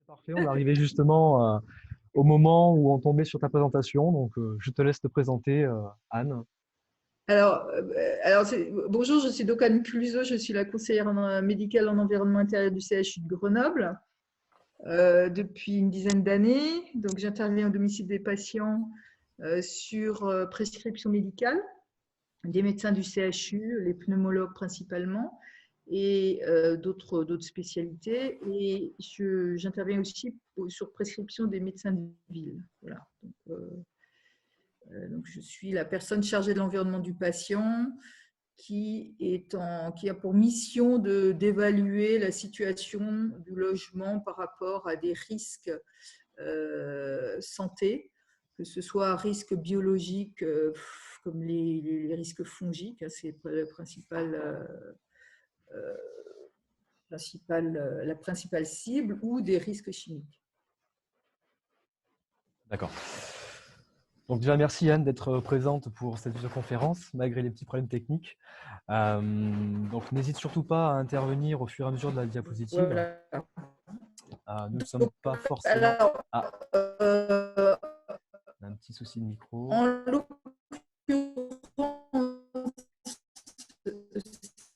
Parfait, on arrivait justement au moment où on tombait sur ta présentation, donc je te laisse te présenter, Anne. Bonjour, je suis Docane Cluseau, je suis la conseillère médicale en environnement intérieur du CHU de Grenoble depuis une dizaine d'années. Donc, j'interviens au domicile des patients sur prescription médicale, des médecins du CHU, les pneumologues principalement, et d'autres spécialités. Et j'interviens aussi sur prescription des médecins de ville. Voilà. Donc, je suis la personne chargée de l'environnement du patient qui a pour mission d'évaluer la situation du logement par rapport à des risques santé, que ce soit risques biologiques comme les risques fongiques, c'est la principale cible, ou des risques chimiques. D'accord. Donc déjà, merci Anne d'être présente pour cette visioconférence, malgré les petits problèmes techniques. Donc n'hésite surtout pas à intervenir au fur et à mesure de la diapositive. Voilà. Nous ne sommes Donc, pas forcément... alors, Ah, on a un petit souci de micro. en l'occurrence,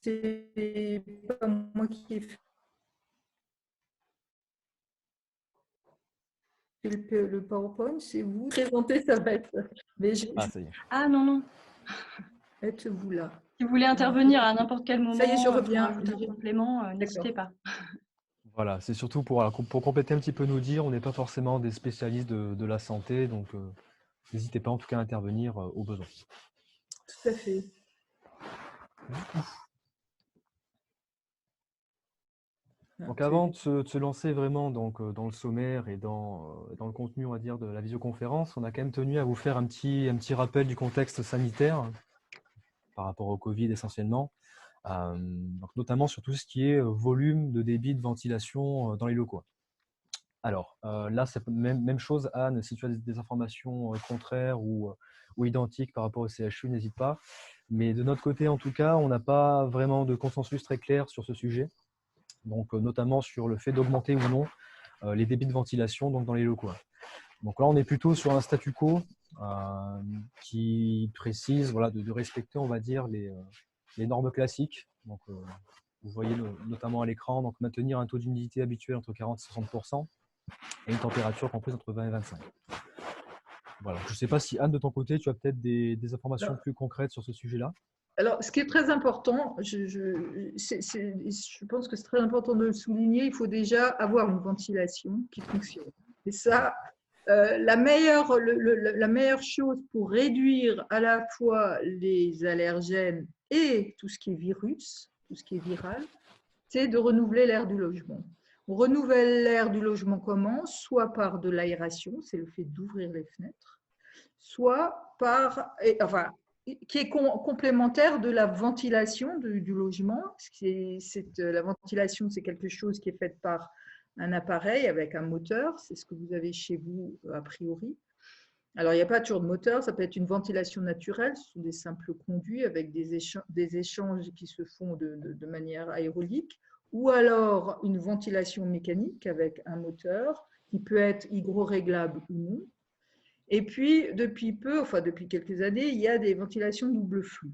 c'est pas moi qui ai fait le PowerPoint, c'est vous. Présenter, ça va être. Mais Ah, ça y est. Ah non, non. êtes-vous là? Si vous voulez intervenir à n'importe quel moment Ça y est, je pour reviens. rajouter un complément, n'hésitez D'accord. pas. Voilà, c'est surtout pour compléter un petit peu nous dire, on n'est pas forcément des spécialistes de la santé, donc n'hésitez pas en tout cas à intervenir au besoin. Tout à fait. Donc avant de se lancer vraiment donc, dans le sommaire et dans le contenu, on va dire, de la visioconférence, on a quand même tenu à vous faire un petit rappel du contexte sanitaire par rapport au Covid essentiellement, donc notamment sur tout ce qui est volume de débit de ventilation dans les locaux. Alors là, c'est même chose, Anne, si tu as des informations contraires ou identiques par rapport au CHU, n'hésite pas. Mais de notre côté, en tout cas, on n'a pas vraiment de consensus très clair sur ce sujet. Donc notamment sur le fait d'augmenter ou non les débits de ventilation donc, dans les locaux. Donc là, on est plutôt sur un statu quo qui précise voilà, de respecter, on va dire, les normes classiques. Donc, vous voyez notamment à l'écran, donc maintenir un taux d'humidité habituel entre 40 et 60% et une température comprise entre 20 et 25. Voilà. Je ne sais pas si Anne, de ton côté, tu as peut-être des informations plus concrètes sur ce sujet-là. Alors, ce qui est très important, je pense que c'est très important de le souligner, il faut déjà avoir une ventilation qui fonctionne. Et ça, la meilleure chose pour réduire à la fois les allergènes et tout ce qui est virus, tout ce qui est viral, c'est de renouveler l'air du logement. On renouvelle l'air du logement comment? Soit par de l'aération, c'est le fait d'ouvrir les fenêtres, soit par, qui est complémentaire de la ventilation du logement. La ventilation, c'est quelque chose qui est fait par un appareil avec un moteur, c'est ce que vous avez chez vous a priori. Alors, il n'y a pas toujours de moteur, ça peut être une ventilation naturelle, ce sont des simples conduits avec des échanges qui se font de manière aérolique, ou alors une ventilation mécanique avec un moteur qui peut être hygroréglable ou non. Et puis, depuis quelques années, il y a des ventilations double flux.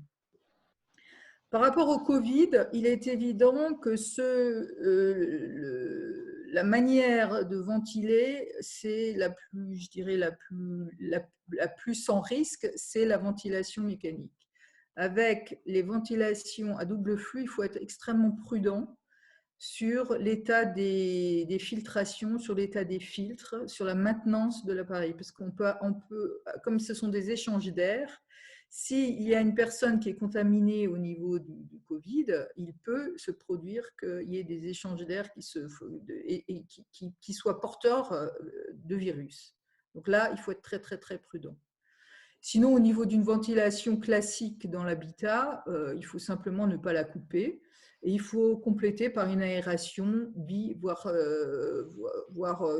Par rapport au Covid, il est évident que la manière de ventiler, c'est la plus sans risque, c'est la ventilation mécanique. Avec les ventilations à double flux, il faut être extrêmement prudent sur l'état des filtrations, sur l'état des filtres, sur la maintenance de l'appareil. Parce qu'on peut, comme ce sont des échanges d'air, s'il y a une personne qui est contaminée au niveau du Covid, il peut se produire qu'il y ait des échanges d'air qui soient porteurs de virus. Donc là, il faut être très, très, très prudent. Sinon, au niveau d'une ventilation classique dans l'habitat, il faut simplement ne pas la couper. Et il faut compléter par une aération voire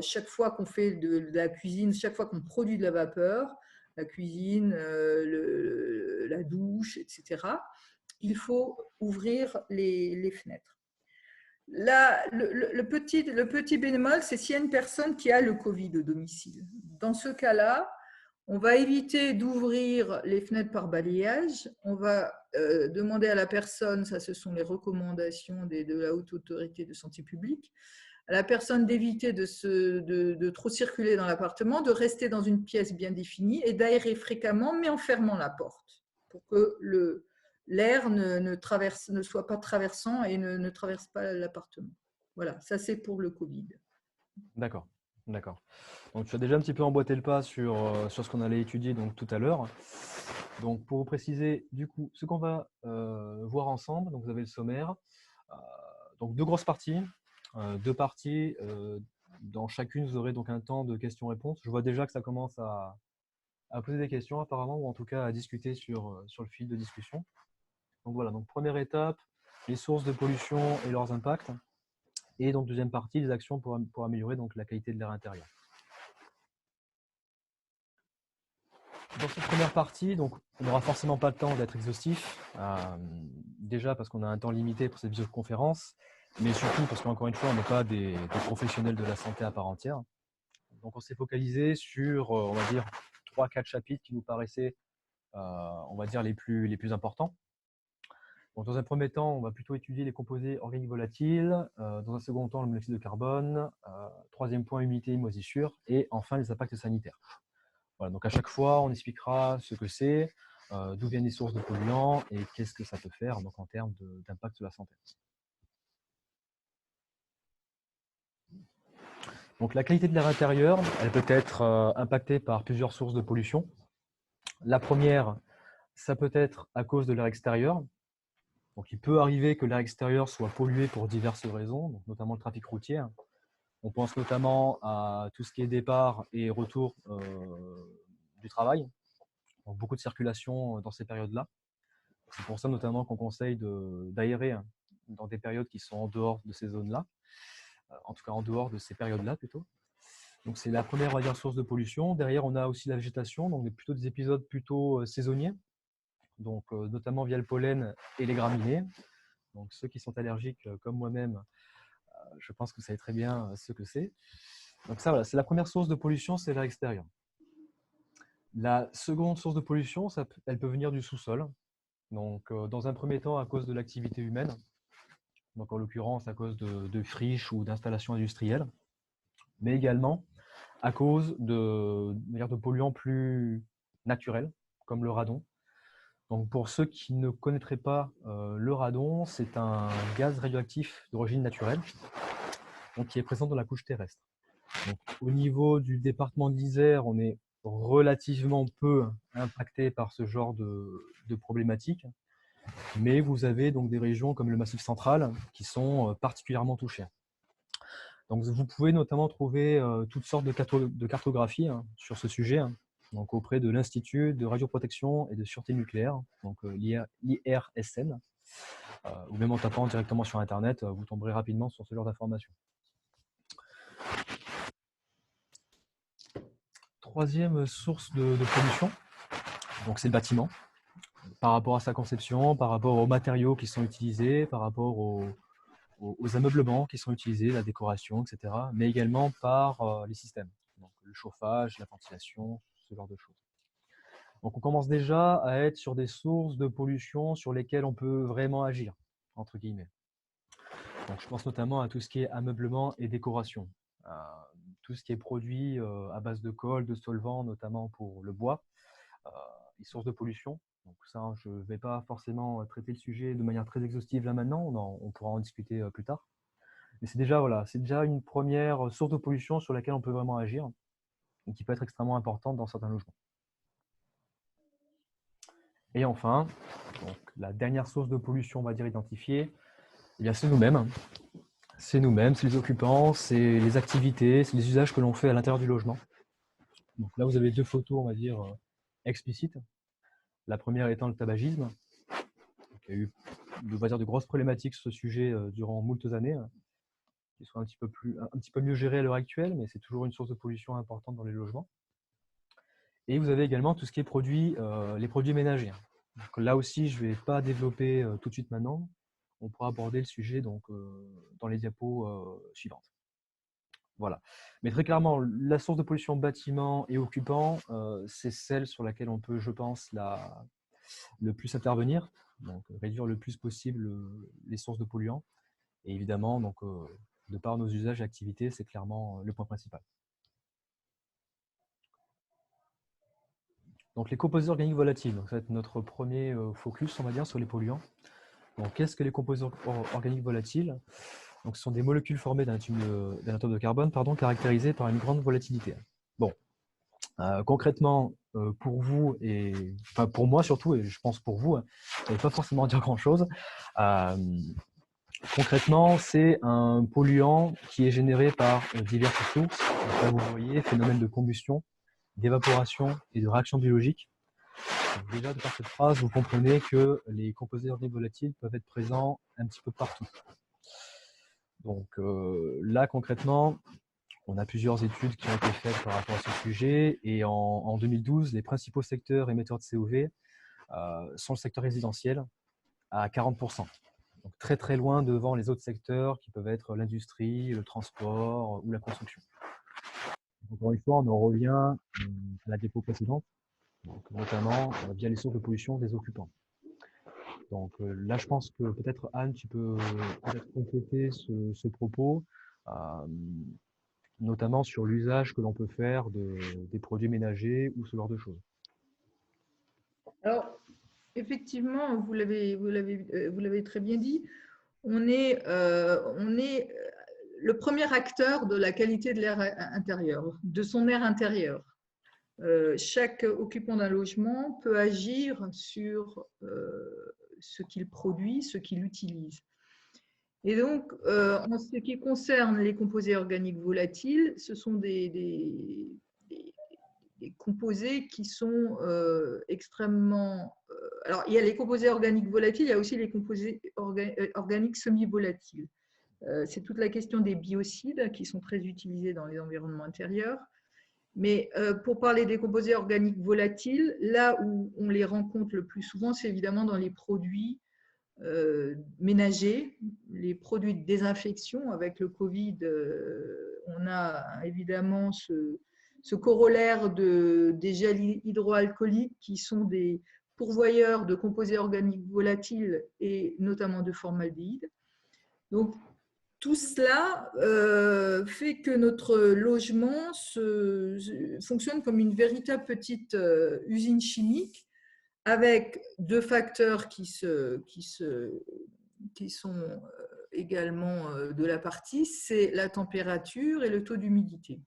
chaque fois qu'on fait de la cuisine, chaque fois qu'on produit de la vapeur, la cuisine, la douche, etc., il faut ouvrir les fenêtres. Là, le petit bémol, c'est s'il y a une personne qui a le Covid au domicile. Dans ce cas-là, on va éviter d'ouvrir les fenêtres par balayage. On va demander à la personne, ça ce sont les recommandations de la Haute Autorité de Santé publique, à la personne d'éviter de trop circuler dans l'appartement, de rester dans une pièce bien définie et d'aérer fréquemment, mais en fermant la porte, pour que l'air ne soit pas traversant et ne traverse pas l'appartement. Voilà, ça c'est pour le Covid. D'accord, d'accord. Donc tu as déjà un petit peu emboîté le pas sur ce qu'on allait étudier donc, tout à l'heure. Donc pour vous préciser, du coup, ce qu'on va voir ensemble, donc vous avez le sommaire, donc deux grosses parties, deux parties, dans chacune vous aurez donc un temps de questions-réponses. Je vois déjà que ça commence à poser des questions apparemment, ou en tout cas à discuter sur le fil de discussion. Donc voilà, donc première étape, les sources de pollution et leurs impacts. Et donc deuxième partie, les actions pour améliorer donc, la qualité de l'air intérieur. Dans cette première partie, donc, on n'aura forcément pas le temps d'être exhaustif, déjà parce qu'on a un temps limité pour cette visioconférence, mais surtout parce qu'encore une fois, on n'est pas des professionnels de la santé à part entière. Donc on s'est focalisé sur, on va dire, 3-4 chapitres qui nous paraissaient, on va dire, les plus importants. Donc, dans un premier temps, on va plutôt étudier les composés organiques volatiles, dans un second temps, le monoxyde de carbone, troisième point, humidité et moisissure, et enfin les impacts sanitaires. Voilà, donc à chaque fois, on expliquera ce que c'est, d'où viennent les sources de polluants et qu'est-ce que ça peut faire donc, en termes d'impact sur la santé. Donc la qualité de l'air intérieur, elle peut être impactée par plusieurs sources de pollution. La première, ça peut être à cause de l'air extérieur. Donc il peut arriver que l'air extérieur soit pollué pour diverses raisons, donc notamment le trafic routier. On pense notamment à tout ce qui est départ et retour du travail. Donc beaucoup de circulation dans ces périodes-là. C'est pour ça notamment qu'on conseille d'aérer dans des périodes qui sont en dehors de ces zones-là, en tout cas en dehors de ces périodes-là plutôt. Donc c'est la première, on va dire, source de pollution. Derrière, on a aussi la végétation, donc plutôt des épisodes plutôt saisonniers, donc notamment via le pollen et les graminées. Donc ceux qui sont allergiques comme moi-même, je pense que vous savez très bien ce que c'est. Donc ça, voilà, c'est la première source de pollution, c'est l'air extérieur. La seconde source de pollution, elle peut venir du sous-sol. Donc, dans un premier temps, à cause de l'activité humaine, donc en l'occurrence à cause de friches ou d'installations industrielles, mais également à cause de polluants plus naturels, comme le radon. Donc, pour ceux qui ne connaîtraient pas le radon, c'est un gaz radioactif d'origine naturelle, donc qui est présent dans la couche terrestre. Donc, au niveau du département de l'Isère, on est relativement peu impacté par ce genre de problématiques. Mais vous avez donc des régions comme le Massif central qui sont particulièrement touchées. Donc vous pouvez notamment trouver toutes sortes de cartographies sur ce sujet, donc auprès de l'Institut de radioprotection et de sûreté nucléaire, donc l'IRSN, ou même en tapant directement sur Internet, vous tomberez rapidement sur ce genre d'informations. Troisième source de pollution, donc c'est le bâtiment. Par rapport à sa conception, par rapport aux matériaux qui sont utilisés, par rapport aux ameublements qui sont utilisés, la décoration, etc., mais également par les systèmes, donc le chauffage, la ventilation, ce genre de choses. Donc on commence déjà à être sur des sources de pollution sur lesquelles on peut vraiment agir, entre guillemets. Donc je pense notamment à tout ce qui est ameublement et décoration, tout ce qui est produit à base de colle, de solvants, notamment pour le bois, les sources de pollution. Donc ça, je ne vais pas forcément traiter le sujet de manière très exhaustive là maintenant, on pourra en discuter plus tard. Mais c'est déjà, voilà, c'est déjà une première source de pollution sur laquelle on peut vraiment agir et qui peut être extrêmement importante dans certains logements. Et enfin, donc, la dernière source de pollution, on va dire, identifiée, c'est nous-mêmes. C'est nous-mêmes, c'est les occupants, c'est les activités, c'est les usages que l'on fait à l'intérieur du logement. Donc là, vous avez deux photos, on va dire, explicites. La première étant le tabagisme. Il y a eu, on va dire, de grosses problématiques sur ce sujet durant moultes années, qui sont un petit peu mieux gérées à l'heure actuelle, mais c'est toujours une source de pollution importante dans les logements. Et vous avez également tout ce qui est les produits ménagers. Donc là aussi, je ne vais pas développer tout de suite maintenant. on pourra aborder le sujet donc, dans les diapos suivantes. Voilà. Mais très clairement, la source de pollution bâtiment et occupants, c'est celle sur laquelle on peut, je pense, le plus intervenir, donc réduire le plus possible les sources de polluants. Et évidemment, donc, de par nos usages et activités, c'est clairement le point principal. Donc, les composés organiques volatiles, donc, ça va être notre premier focus, on va dire, sur les polluants. Donc, qu'est-ce que les composés organiques volatiles? Donc, ce sont des molécules formées d'un atome de carbone, caractérisées par une grande volatilité. Bon, concrètement, pour vous et enfin pour moi surtout, et je pense pour vous, ça ne veut pas forcément dire grand-chose. Concrètement, c'est un polluant qui est généré par diverses sources. Donc là, vous voyez, phénomène de combustion, d'évaporation et de réaction biologique. Donc déjà, de par cette phrase, vous comprenez que les composés organiques volatiles peuvent être présents un petit peu partout. Donc là, concrètement, on a plusieurs études qui ont été faites par rapport à ce sujet. Et en 2012, les principaux secteurs émetteurs de COV sont le secteur résidentiel à 40%. Donc très très loin devant les autres secteurs qui peuvent être l'industrie, le transport ou la construction. Donc, encore une fois, on en revient à la diapo précédente, donc, notamment via les sources de pollution des occupants. Donc là, je pense que peut-être Anne, tu peux peut-être compléter ce propos, notamment sur l'usage que l'on peut faire des produits ménagers ou ce genre de choses. Alors, effectivement, vous l'avez très bien dit, on est le premier acteur de la qualité de l'air intérieur, de son air intérieur. Chaque occupant d'un logement peut agir sur ce qu'il produit, ce qu'il utilise. Et donc, en ce qui concerne les composés organiques volatiles, ce sont des composés qui sont extrêmement… alors, il y a les composés organiques volatiles, il y a aussi les composés organiques semi-volatiles. C'est toute la question des biocides qui sont très utilisés dans les environnements intérieurs. Mais pour parler des composés organiques volatiles, là où on les rencontre le plus souvent, c'est évidemment dans les produits ménagers, les produits de désinfection. Avec le Covid, on a évidemment ce corollaire des gels hydroalcooliques qui sont des pourvoyeurs de composés organiques volatiles et notamment de formaldéhyde. Donc, tout cela fait que notre logement fonctionne comme une véritable petite usine chimique avec deux facteurs qui sont également de la partie, c'est la température et le taux d'humidité.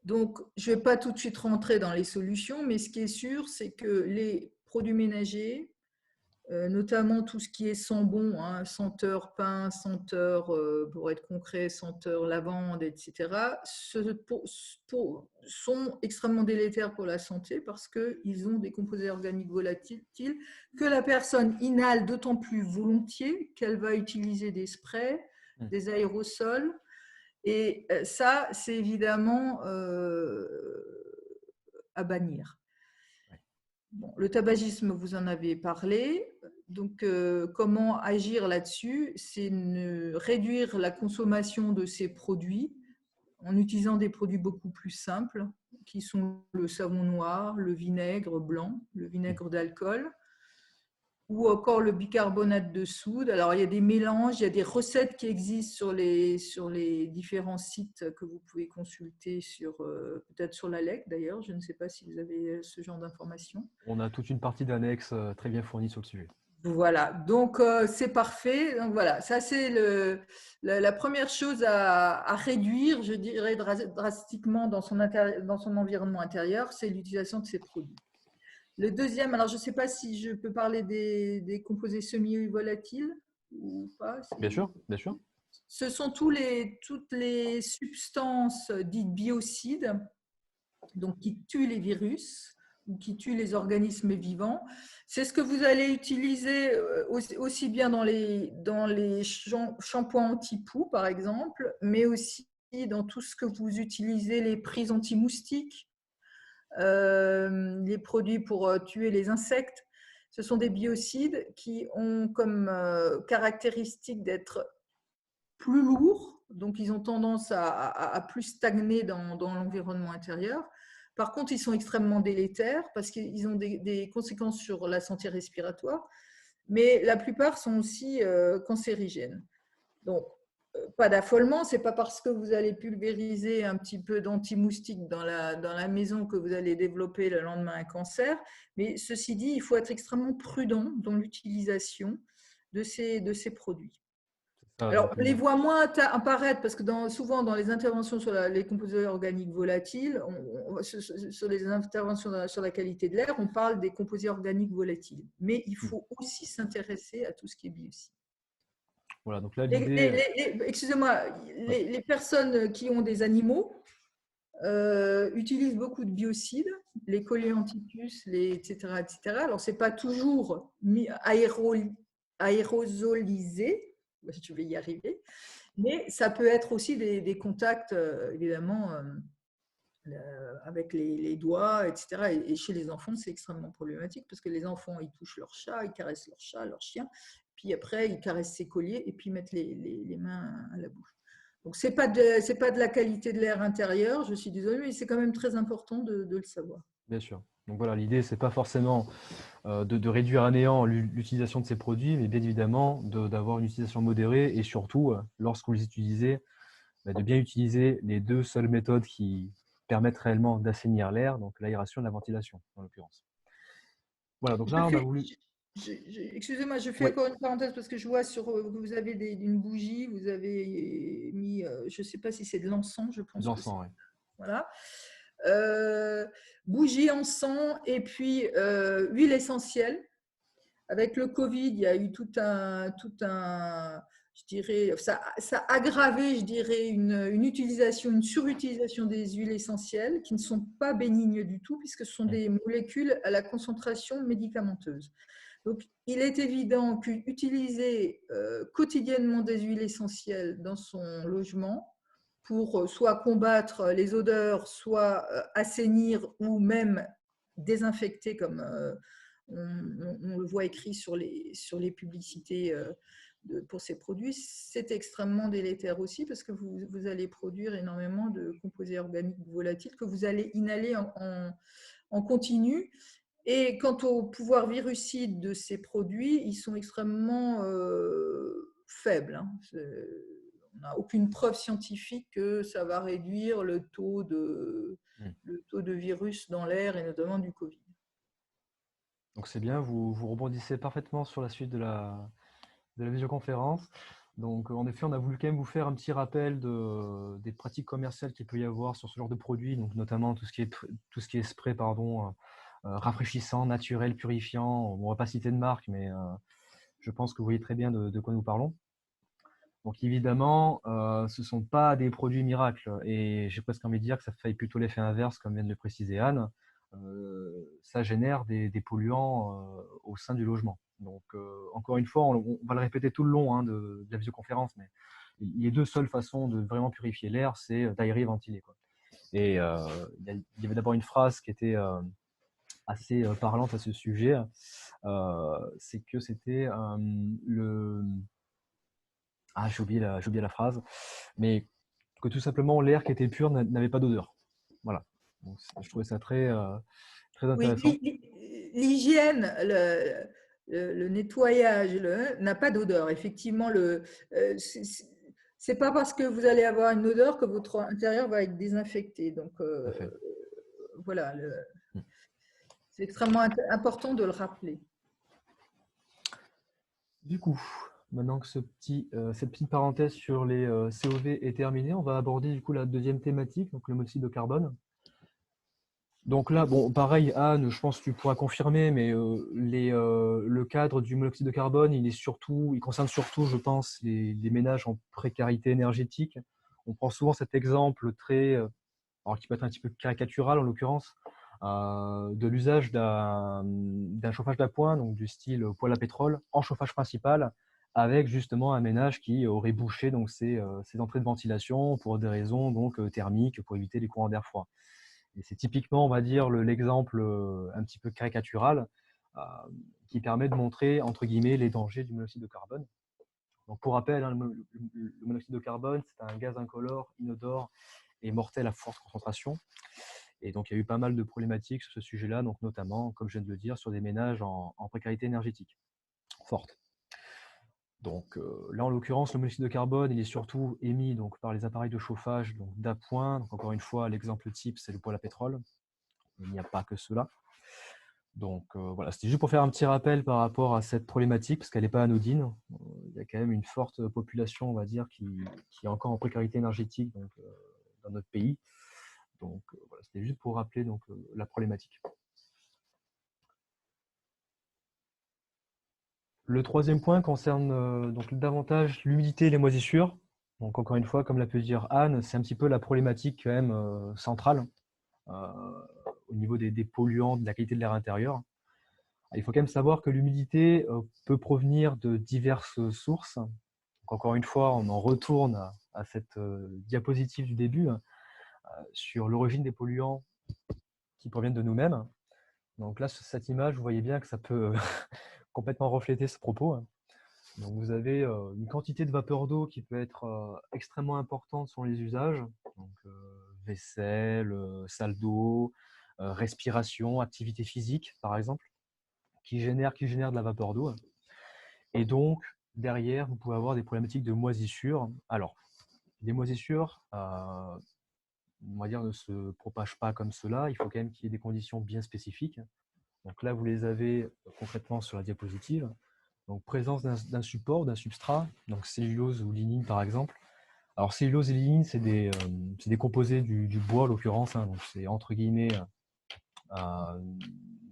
Donc, je ne vais pas tout de suite rentrer dans les solutions, mais ce qui est sûr, c'est que les produits ménagers, notamment tout ce qui est sambon, hein, senteur pin, senteur, pour être concret, senteur lavande, etc., sont extrêmement délétères pour la santé parce qu'ils ont des composés organiques volatiles que la personne inhale d'autant plus volontiers qu'elle va utiliser des sprays, des aérosols. Et ça, c'est évidemment à bannir. Bon, le tabagisme, vous en avez parlé. Donc, comment agir là-dessus? C'est réduire la consommation de ces produits en utilisant des produits beaucoup plus simples, qui sont le savon noir, le vinaigre blanc, le vinaigre d'alcool, ou encore le bicarbonate de soude. Alors, il y a des mélanges, il y a des recettes qui existent sur les différents sites que vous pouvez consulter, peut-être sur l'ALEC d'ailleurs. Je ne sais pas si vous avez ce genre d'informations. On a toute une partie d'annexes très bien fournie sur le sujet. Voilà, donc c'est parfait. Donc voilà, ça c'est la première chose à réduire, je dirais drastiquement dans son environnement intérieur, c'est l'utilisation de ces produits. Le deuxième, alors je ne sais pas si je peux parler des composés semi-volatiles ou pas. Bien sûr, bien sûr. Ce sont toutes les substances dites biocides, donc qui tuent les virus ou qui tuent les organismes vivants. C'est ce que vous allez utiliser aussi bien dans les shampoings anti-poux, par exemple, mais aussi dans tout ce que vous utilisez, les prises anti-moustiques, les produits pour tuer les insectes. Ce sont des biocides qui ont comme caractéristique d'être plus lourds, donc ils ont tendance à plus stagner dans l'environnement intérieur. Par contre, ils sont extrêmement délétères parce qu'ils ont des conséquences sur la santé respiratoire, mais la plupart sont aussi cancérigènes. Donc, pas d'affolement, c'est pas parce que vous allez pulvériser un petit peu d'anti-moustique dans la maison que vous allez développer le lendemain un cancer, mais ceci dit, il faut être extrêmement prudent dans l'utilisation de ces produits. Alors, on les voit moins apparaître parce que souvent dans les interventions sur les composés organiques volatiles, sur les interventions sur la qualité de l'air, on parle des composés organiques volatiles. Mais il faut aussi s'intéresser à tout ce qui est biocide. Voilà, donc là, l'idée… Excusez-moi, les personnes qui ont des animaux utilisent beaucoup de biocides, les Coleanthicus, etc., etc. Alors, ce n'est pas toujours aérosolisé, je vais y arriver, mais ça peut être aussi des contacts, évidemment, avec les doigts, etc. Et chez les enfants, c'est extrêmement problématique parce que les enfants, ils touchent leur chat, ils caressent leur chat, leur chien, puis après, ils caressent ses colliers et puis mettent les mains à la bouche. Donc, ce n'est pas de la qualité de l'air intérieur, je suis désolée, mais c'est quand même très important de le savoir. Bien sûr. Donc voilà, l'idée, ce n'est pas forcément de réduire à néant l'utilisation de ces produits, mais bien évidemment d'avoir une utilisation modérée et surtout, lorsque vous les utilisez, de bien utiliser les deux seules méthodes qui permettent réellement d'assainir l'air, donc l'aération et la ventilation, en l'occurrence. Voilà, donc là, on a voulu… Excusez-moi, je fais encore une parenthèse parce que je vois que vous avez une bougie, vous avez mis, je ne sais pas si c'est de l'encens, je pense. De l'encens, oui. Voilà. Bougie, encens et puis huile essentielle. Avec le Covid, il y a eu tout un je dirais, ça a aggravé, je dirais, une surutilisation des huiles essentielles qui ne sont pas bénignes du tout puisque ce sont des molécules à la concentration médicamenteuse. Donc, il est évident qu'utiliser quotidiennement des huiles essentielles dans son logement pour soit combattre les odeurs, soit assainir ou même désinfecter, comme on le voit écrit sur les publicités pour ces produits, c'est extrêmement délétère aussi parce que vous allez produire énormément de composés organiques volatiles que vous allez inhaler en continu. Et quant au pouvoir virucide de ces produits, ils sont extrêmement faibles. Hein. On n'a aucune preuve scientifique que ça va réduire le taux de virus dans l'air et notamment du Covid. Donc c'est bien, vous rebondissez parfaitement sur la suite de la visioconférence. Donc en effet, on a voulu quand même vous faire un petit rappel des pratiques commerciales qu'il peut y avoir sur ce genre de produits, donc notamment tout ce qui est spray, rafraîchissant, naturel, purifiant. On ne va pas citer de marque, mais je pense que vous voyez très bien de quoi nous parlons. Donc évidemment, ce ne sont pas des produits miracles et j'ai presque envie de dire que ça fait plutôt l'effet inverse, comme vient de le préciser Anne. Ça génère des polluants au sein du logement. Donc encore une fois, on va le répéter tout le long de la visioconférence, mais les deux seules façons de vraiment purifier l'air, c'est d'aérer et ventiler, quoi. Et il y avait d'abord une phrase qui était assez parlante à ce sujet, c'est que c'était j'ai oublié la phrase, mais que tout simplement l'air qui était pur n'avait pas d'odeur. Voilà. Donc, je trouvais ça très intéressant. Oui, l'hygiène, le nettoyage n'a pas d'odeur. Effectivement, c'est pas parce que vous allez avoir une odeur que votre intérieur va être désinfecté. Donc, voilà, c'est extrêmement important de le rappeler. Du coup, maintenant que cette petite parenthèse sur les COV est terminée, on va aborder du coup la deuxième thématique, donc le monoxyde de carbone. Donc là, bon, pareil, Anne, je pense que tu pourras confirmer, mais le cadre du monoxyde de carbone, il concerne surtout, je pense, les ménages en précarité énergétique. On prend souvent cet exemple alors qui peut être un petit peu caricatural en l'occurrence, de l'usage d'un chauffage d'appoint, donc du style poêle à pétrole, en chauffage principal, avec justement un ménage qui aurait bouché donc ses entrées de ventilation pour des raisons donc thermiques, pour éviter les courants d'air froid. Et c'est typiquement, on va dire, l'exemple un petit peu caricatural qui permet de montrer, entre guillemets, les dangers du monoxyde de carbone. Donc, pour rappel, hein, le monoxyde de carbone, c'est un gaz incolore, inodore et mortel à forte concentration. Et donc, il y a eu pas mal de problématiques sur ce sujet-là, donc notamment, comme je viens de le dire, sur des ménages en précarité énergétique forte. Donc là, en l'occurrence, le monoxyde de carbone, il est surtout émis donc, par les appareils de chauffage d'appoint. Donc, encore une fois, l'exemple type, c'est le poêle à pétrole. Il n'y a pas que cela. Donc voilà, c'était juste pour faire un petit rappel par rapport à cette problématique, parce qu'elle n'est pas anodine. Il y a quand même une forte population, on va dire, qui est encore en précarité énergétique donc, dans notre pays. Donc voilà, c'était juste pour rappeler donc, la problématique. Le troisième point concerne donc davantage l'humidité et les moisissures. Donc encore une fois, comme l'a pu dire Anne, c'est un petit peu la problématique quand même centrale au niveau des polluants, de la qualité de l'air intérieur. Il faut quand même savoir que l'humidité peut provenir de diverses sources. Donc, encore une fois, on en retourne à cette diapositive du début sur l'origine des polluants qui proviennent de nous-mêmes. Donc là, sur cette image, vous voyez bien que ça peut complètement refléter ce propos. Donc vous avez une quantité de vapeur d'eau qui peut être extrêmement importante selon les usages. Donc vaisselle, salle d'eau, respiration, activité physique par exemple, qui génère de la vapeur d'eau. Et donc derrière, vous pouvez avoir des problématiques de moisissure. Alors, les moisissures, on va dire, ne se propagent pas comme cela. Il faut quand même qu'il y ait des conditions bien spécifiques. Donc là, vous les avez concrètement sur la diapositive. Donc présence d'un support, d'un substrat, donc cellulose ou lignine par exemple. Alors cellulose et lignine, c'est des composés du bois en l'occurrence, hein, donc c'est entre guillemets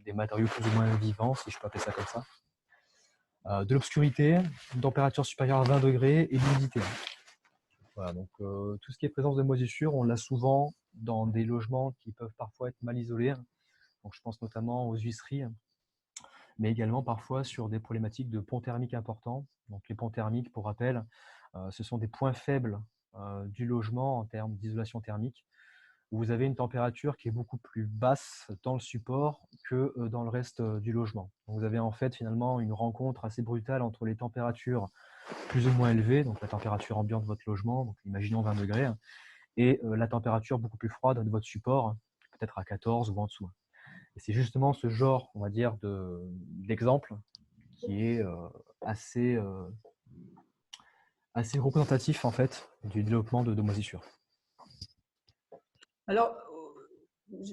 des matériaux plus ou moins vivants, si je peux appeler ça comme ça. De l'obscurité, une température supérieure à 20 degrés et l'humidité. Voilà, donc tout ce qui est présence de moisissure, on l'a souvent dans des logements qui peuvent parfois être mal isolés. Donc je pense notamment aux huisseries, mais également parfois sur des problématiques de ponts thermiques importants. Donc les ponts thermiques, pour rappel, ce sont des points faibles du logement en termes d'isolation thermique, où vous avez une température qui est beaucoup plus basse dans le support que dans le reste du logement. Donc vous avez en fait finalement une rencontre assez brutale entre les températures plus ou moins élevées, donc la température ambiante de votre logement, donc imaginons 20 degrés, et la température beaucoup plus froide de votre support, peut-être à 14 ou en dessous. Et c'est justement ce genre, on va dire, d'exemple qui est assez représentatif en fait du développement de moisissures. Alors,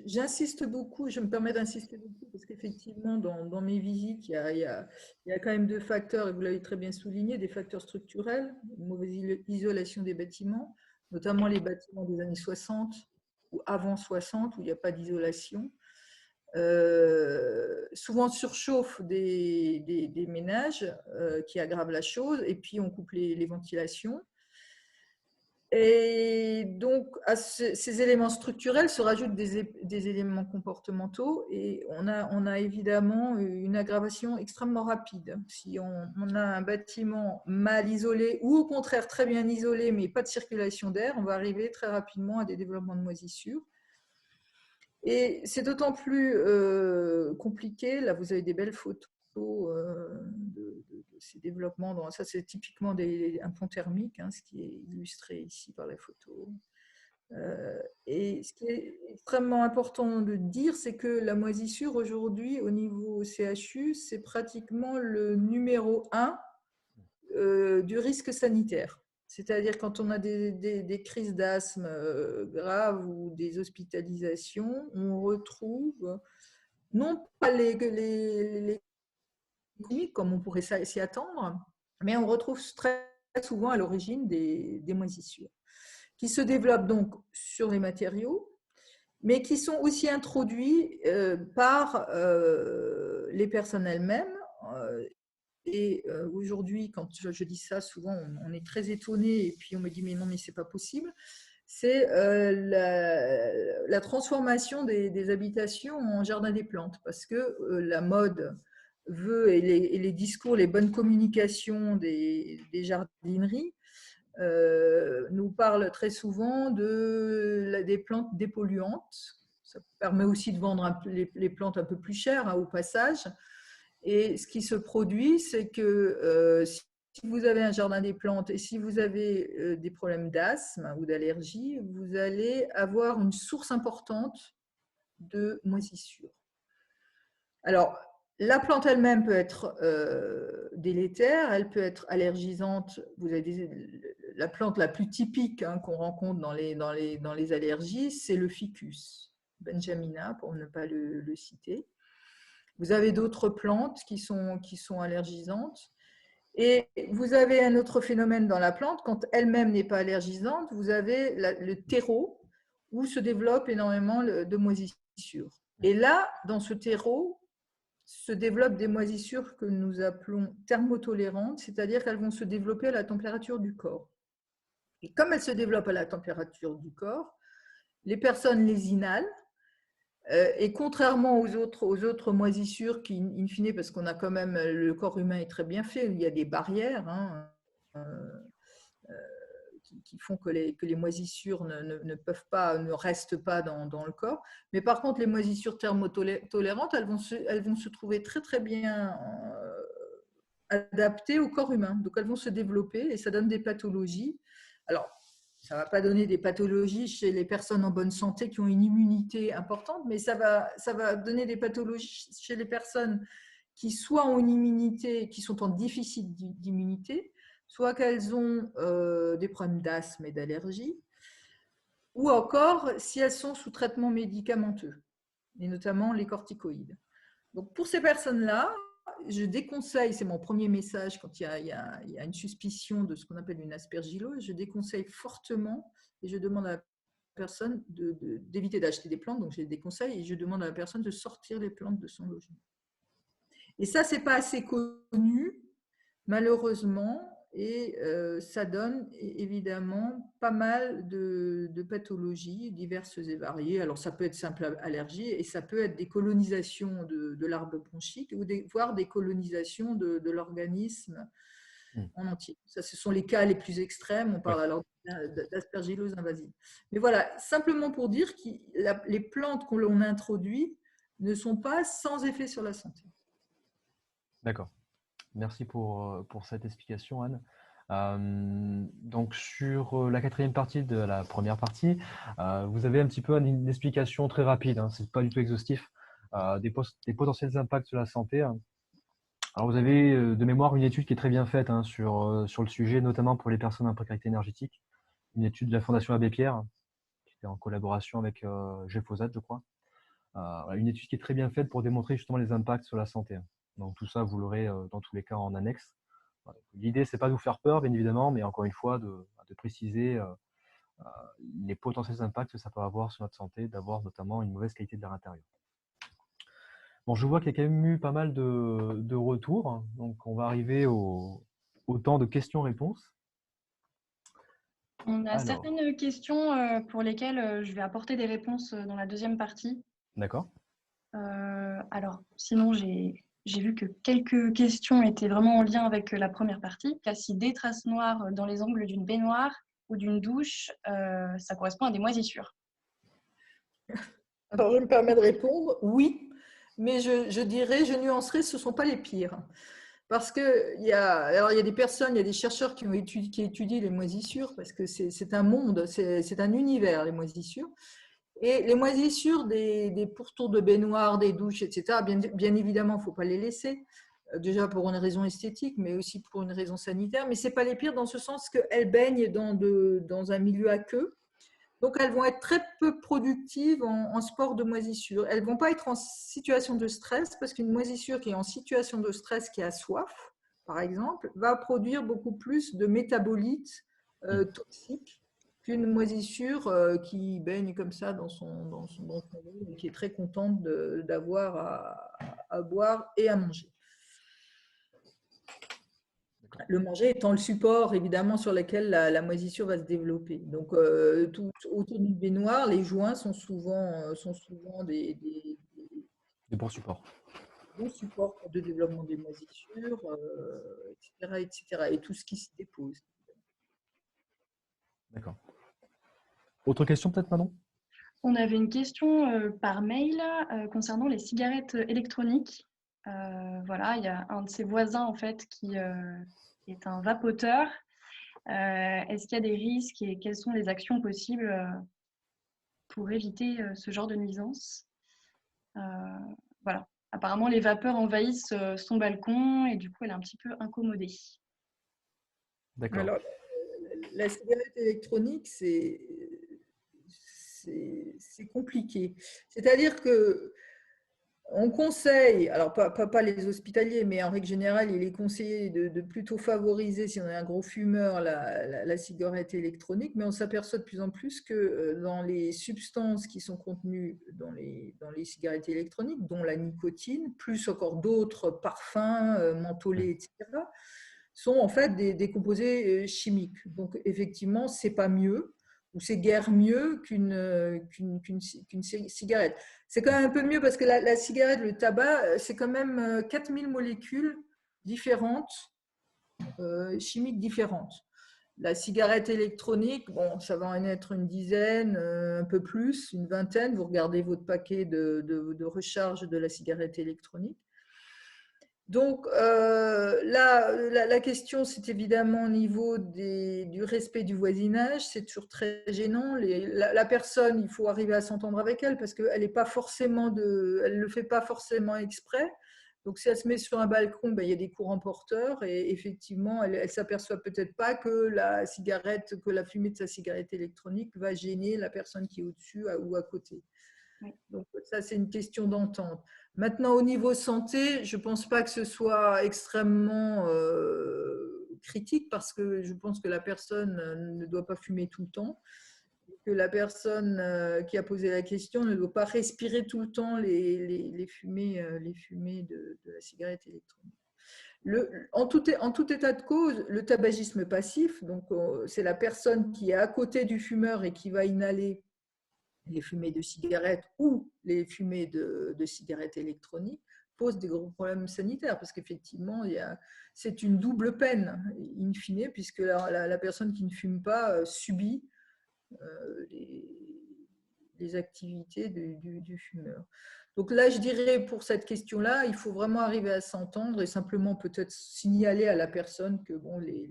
j'insiste beaucoup, je me permets d'insister beaucoup parce qu'effectivement, dans mes visites, il y a quand même deux facteurs, et vous l'avez très bien souligné, des facteurs structurels, une mauvaise isolation des bâtiments, notamment les bâtiments des années 60 ou avant 60 où il n'y a pas d'isolation. Souvent surchauffe des ménages qui aggravent la chose, et puis on coupe les ventilations. Et donc, à ces éléments structurels se rajoutent des éléments comportementaux, et on a évidemment une aggravation extrêmement rapide. Si on a un bâtiment mal isolé ou au contraire très bien isolé mais pas de circulation d'air, on va arriver très rapidement à des développements de moisissures. Et c'est d'autant plus compliqué, là vous avez des belles photos de ces développements, ça c'est typiquement un pont thermique, hein, ce qui est illustré ici par la photo. Et ce qui est extrêmement important de dire, c'est que la moisissure aujourd'hui au niveau CHU, c'est pratiquement le numéro 1 du risque sanitaire. C'est-à-dire quand on a des crises d'asthme graves ou des hospitalisations, on retrouve non pas les comme on pourrait s'y attendre, mais on retrouve très souvent à l'origine des moisissures, qui se développent donc sur les matériaux, mais qui sont aussi introduits par les personnes elles-mêmes. Et aujourd'hui, quand je dis ça, souvent on est très étonné et puis on me dit mais non, mais c'est pas possible. C'est la transformation des habitations en jardin des plantes, parce que la mode veut et les discours, les bonnes communications des jardineries nous parlent très souvent des plantes dépolluantes. Ça permet aussi de vendre les plantes un peu plus chères, hein, au passage. Et ce qui se produit, c'est que si vous avez un jardin des plantes et si vous avez des problèmes d'asthme ou d'allergie, vous allez avoir une source importante de moisissure. Alors, la plante elle-même peut être délétère, elle peut être allergisante. Vous avez la plante la plus typique qu'on rencontre dans les allergies, c'est le ficus, Benjamina, pour ne pas le citer. Vous avez d'autres plantes qui sont allergisantes. Et vous avez un autre phénomène dans la plante, quand elle-même n'est pas allergisante, vous avez le terreau où se développe énormément de moisissures. Et là, dans ce terreau, se développent des moisissures que nous appelons thermotolérantes, c'est-à-dire qu'elles vont se développer à la température du corps. Et comme elles se développent à la température du corps, les personnes les inhalent. Et contrairement aux autres moisissures qui, in fine, parce qu'on a quand même, le corps humain est très bien fait, il y a des barrières qui font que les moisissures ne peuvent pas, ne restent pas dans le corps. Mais par contre, les moisissures thermotolérantes, elles vont se trouver très très bien adaptées au corps humain. Donc elles vont se développer et ça donne des pathologies. Alors, ça ne va pas donner des pathologies chez les personnes en bonne santé qui ont une immunité importante, mais ça va donner des pathologies chez les personnes qui soit ont une immunité, qui sont en déficit d'immunité, soit qu'elles ont des problèmes d'asthme et d'allergie, ou encore si elles sont sous traitement médicamenteux, et notamment les corticoïdes. Donc pour ces personnes-là, je déconseille, c'est mon premier message quand il y a une suspicion de ce qu'on appelle une aspergillose, je déconseille fortement et je demande à la personne d'éviter d'acheter des plantes, donc je les déconseille et je demande à la personne de sortir les plantes de son logement. Et ça, c'est pas assez connu, malheureusement, et ça donne évidemment pas mal de pathologies diverses et variées. Alors ça peut être simple allergie et ça peut être des colonisations de l'arbre bronchique ou voire des colonisations de l'organisme en entier. Ça, ce sont les cas les plus extrêmes. On parle alors d'aspergillose invasive. Mais voilà, simplement pour dire que les plantes que l'on introduit ne sont pas sans effet sur la santé. D'accord. Merci pour cette explication, Anne. Donc, sur la quatrième partie de la première partie, vous avez un petit peu une explication très rapide, hein, ce n'est pas du tout exhaustif, des potentiels impacts sur la santé. Alors, vous avez de mémoire une étude qui est très bien faite sur le sujet, notamment pour les personnes en précarité énergétique, une étude de la Fondation Abbé Pierre, qui fait en collaboration avec Glyphosate, je crois. Une étude qui est très bien faite pour démontrer justement les impacts sur la santé. Donc tout ça, vous l'aurez dans tous les cas en annexe. L'idée, c'est pas de vous faire peur, bien évidemment, mais encore une fois, de préciser les potentiels impacts que ça peut avoir sur notre santé, d'avoir notamment une mauvaise qualité de l'air intérieur. Bon, je vois qu'il y a quand même eu pas mal de retours, donc on va arriver au temps de questions-réponses. On a certaines questions pour lesquelles je vais apporter des réponses dans la deuxième partie. D'accord. Alors, sinon, j'ai vu que quelques questions étaient vraiment en lien avec la première partie. Si des traces noires dans les angles d'une baignoire ou d'une douche, ça correspond à des moisissures. Alors, je me permets de répondre, oui, mais je dirais, je nuancerais, ce ne sont pas les pires. Parce qu'il y a des personnes, il y a des chercheurs qui étudient les moisissures, parce que c'est un monde, c'est un univers, les moisissures. Et les moisissures des pourtours de baignoire, des douches, etc., bien évidemment, il ne faut pas les laisser, déjà pour une raison esthétique, mais aussi pour une raison sanitaire. Mais ce n'est pas les pires dans ce sens qu'elles baignent dans un milieu aqueux. Donc, elles vont être très peu productives en sport de moisissure. Elles ne vont pas être en situation de stress, parce qu'une moisissure qui est en situation de stress, qui a soif, par exemple, va produire beaucoup plus de métabolites toxiques qu'une moisissure qui baigne comme ça dans son eau et qui est très contente d'avoir à boire et à manger. Le manger étant le support, évidemment, sur lequel la moisissure va se développer. Donc, tout autour d'une baignoire, les joints sont souvent des bons supports. Bons supports pour le développement des moisissures, etc., etc. Et tout ce qui s'y dépose. D'accord. Autre question peut-être, Manon ? On avait une question par mail concernant les cigarettes électroniques. Voilà, il y a un de ses voisins en fait qui est un vapoteur. Est-ce qu'il y a des risques et quelles sont les actions possibles pour éviter ce genre de nuisance? Voilà. Apparemment, les vapeurs envahissent son balcon et du coup, elle est un petit peu incommodée. D'accord. Alors, la cigarette électronique, c'est compliqué. C'est-à-dire que on conseille, alors pas les hospitaliers, mais en règle générale, il est conseillé de plutôt favoriser, si on est un gros fumeur, la cigarette électronique, mais on s'aperçoit de plus en plus que dans les substances qui sont contenues dans les cigarettes électroniques, dont la nicotine, plus encore d'autres parfums, mentholés, etc., sont en fait des composés chimiques. Donc effectivement, c'est pas mieux, ou c'est guère mieux qu'une cigarette. C'est quand même un peu mieux parce que la cigarette, le tabac, c'est quand même 4000 molécules différentes, chimiques différentes. La cigarette électronique, bon, ça va en être une dizaine, un peu plus, une vingtaine. Vous regardez votre paquet de recharge de la cigarette électronique. Donc là, la question, c'est évidemment au niveau du respect du voisinage. C'est toujours très gênant. La personne, il faut arriver à s'entendre avec elle parce qu'elle elle le fait pas forcément exprès. Donc si elle se met sur un balcon, ben, il y a des courants porteurs et effectivement, elle s'aperçoit peut-être pas que la fumée de sa cigarette électronique va gêner la personne qui est au-dessus ou à côté. Oui. Donc ça, c'est une question d'entente. Maintenant, au niveau santé, je ne pense pas que ce soit extrêmement critique parce que je pense que la personne ne doit pas fumer tout le temps, que la personne qui a posé la question ne doit pas respirer tout le temps les fumées de la cigarette électronique. En tout état de cause, le tabagisme passif, donc c'est la personne qui est à côté du fumeur et qui va inhaler les fumées de cigarettes ou les fumées de cigarettes électroniques posent des gros problèmes sanitaires parce qu'effectivement, c'est une double peine, in fine, puisque la personne qui ne fume pas subit les activités du fumeur. Donc là, je dirais pour cette question-là, il faut vraiment arriver à s'entendre et simplement peut-être signaler à la personne que bon, les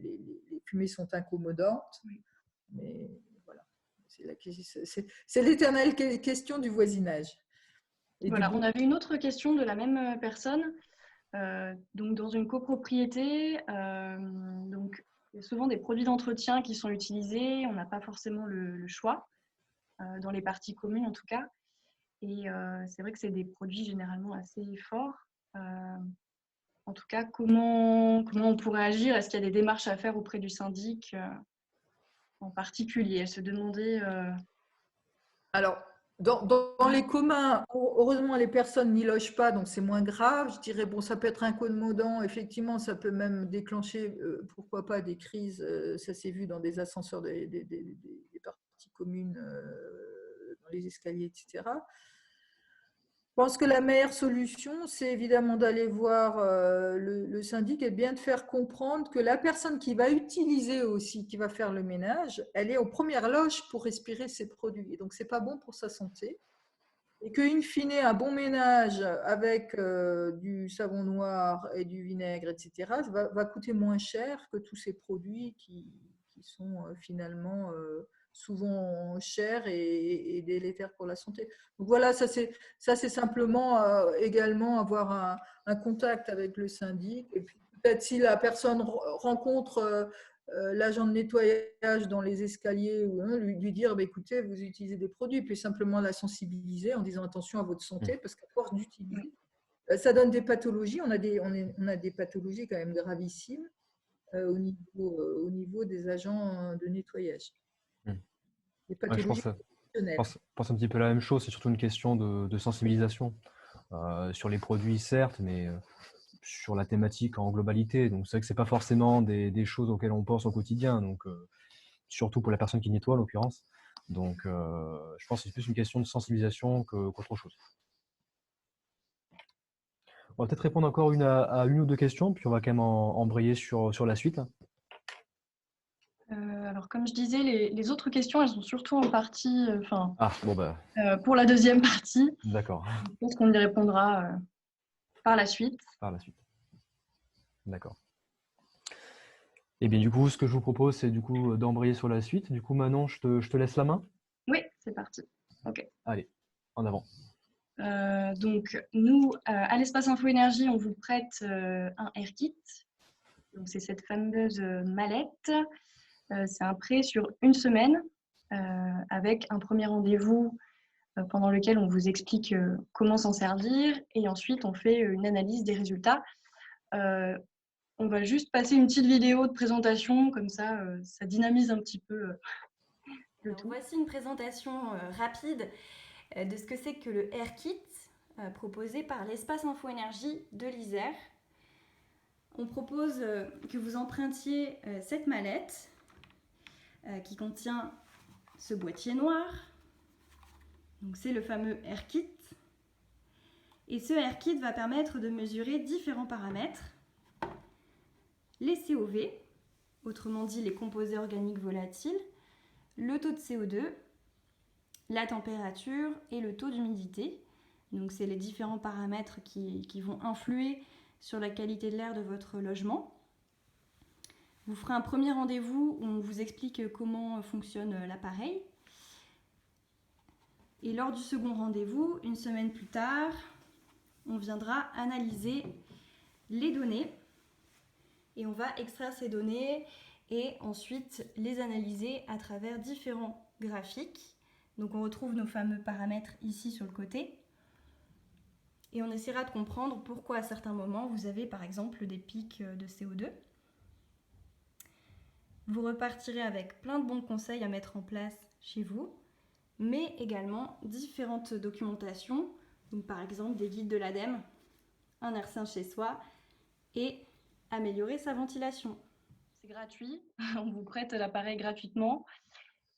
fumées sont incommodantes, mais c'est l'éternelle question du voisinage. Voilà, on avait une autre question de la même personne. Donc, dans une copropriété, donc, il y a souvent des produits d'entretien qui sont utilisés. On n'a pas forcément le choix, dans les parties communes en tout cas. Et c'est vrai que c'est des produits généralement assez forts. En tout cas, comment on pourrait agir? Est-ce qu'il y a des démarches à faire auprès du syndic en particulier? Elle se demandait… Alors, dans les communs, heureusement, les personnes n'y logent pas, donc c'est moins grave. Je dirais, bon, ça peut être incommodant. Effectivement, ça peut même déclencher, pourquoi pas, des crises. Ça s'est vu dans des ascenseurs des parties communes, dans les escaliers, etc. Je pense que la meilleure solution, c'est évidemment d'aller voir le syndic et bien de faire comprendre que la personne qui va utiliser aussi, qui va faire le ménage, elle est aux premières loges pour respirer ces produits. Et donc, ce n'est pas bon pour sa santé. Et qu'in fine, un bon ménage avec du savon noir et du vinaigre, etc., va coûter moins cher que tous ces produits qui sont finalement souvent chers et délétères pour la santé. Donc voilà, ça c'est simplement également avoir un contact avec le syndic. Et puis peut-être si la personne rencontre l'agent de nettoyage dans les escaliers, ou lui dire bah, écoutez, vous utilisez des produits, puis simplement la sensibiliser en disant attention à votre santé, parce qu'à force d'utiliser, ça donne des pathologies. On a des pathologies quand même gravissimes au niveau des agents de nettoyage. Des pathologies je pense un petit peu la même chose, c'est surtout une question de sensibilisation sur les produits, certes, mais sur la thématique en globalité. Donc c'est vrai que ce n'est pas forcément des choses auxquelles on pense au quotidien, donc surtout pour la personne qui nettoie en l'occurrence. Donc je pense que c'est plus une question de sensibilisation qu'autre chose. On va peut-être répondre encore à une ou deux questions, puis on va quand même embrayer sur la suite. Alors, comme je disais, les autres questions, elles sont surtout en partie, bon bah. pour la deuxième partie. D'accord. Je pense qu'on y répondra par la suite. Par la suite. D'accord. Et bien du coup, ce que je vous propose, c'est du coup d'embrayer sur la suite. Du coup, Manon, je te laisse la main. Oui, c'est parti. Ok. Allez, en avant. Donc, nous, à l'Espace Info Énergie, on vous prête un Air Kit. Donc, c'est cette fameuse mallette. C'est un prêt sur une semaine avec un premier rendez-vous pendant lequel on vous explique comment s'en servir et ensuite on fait une analyse des résultats. On va juste passer une petite vidéo de présentation, comme ça, ça dynamise un petit peu le tout. Voici une présentation rapide de ce que c'est que le Air Kit proposé par l'Espace Info Énergie de l'Isère. On propose que vous empruntiez cette mallette qui contient ce boîtier noir. Donc c'est le fameux Air Kit. Et ce Air Kit va permettre de mesurer différents paramètres. Les COV, autrement dit les composés organiques volatiles, le taux de CO2, la température et le taux d'humidité. Donc c'est les différents paramètres qui vont influer sur la qualité de l'air de votre logement. Vous ferez un premier rendez-vous où on vous explique comment fonctionne l'appareil. Et lors du second rendez-vous, une semaine plus tard, on viendra analyser les données et on va extraire ces données et ensuite les analyser à travers différents graphiques. Donc on retrouve nos fameux paramètres ici sur le côté et on essaiera de comprendre pourquoi à certains moments vous avez par exemple des pics de CO2. Vous repartirez avec plein de bons conseils à mettre en place chez vous, mais également différentes documentations, donc par exemple des guides de l'ADEME, un air sain chez soi et améliorer sa ventilation. C'est gratuit, on vous prête l'appareil gratuitement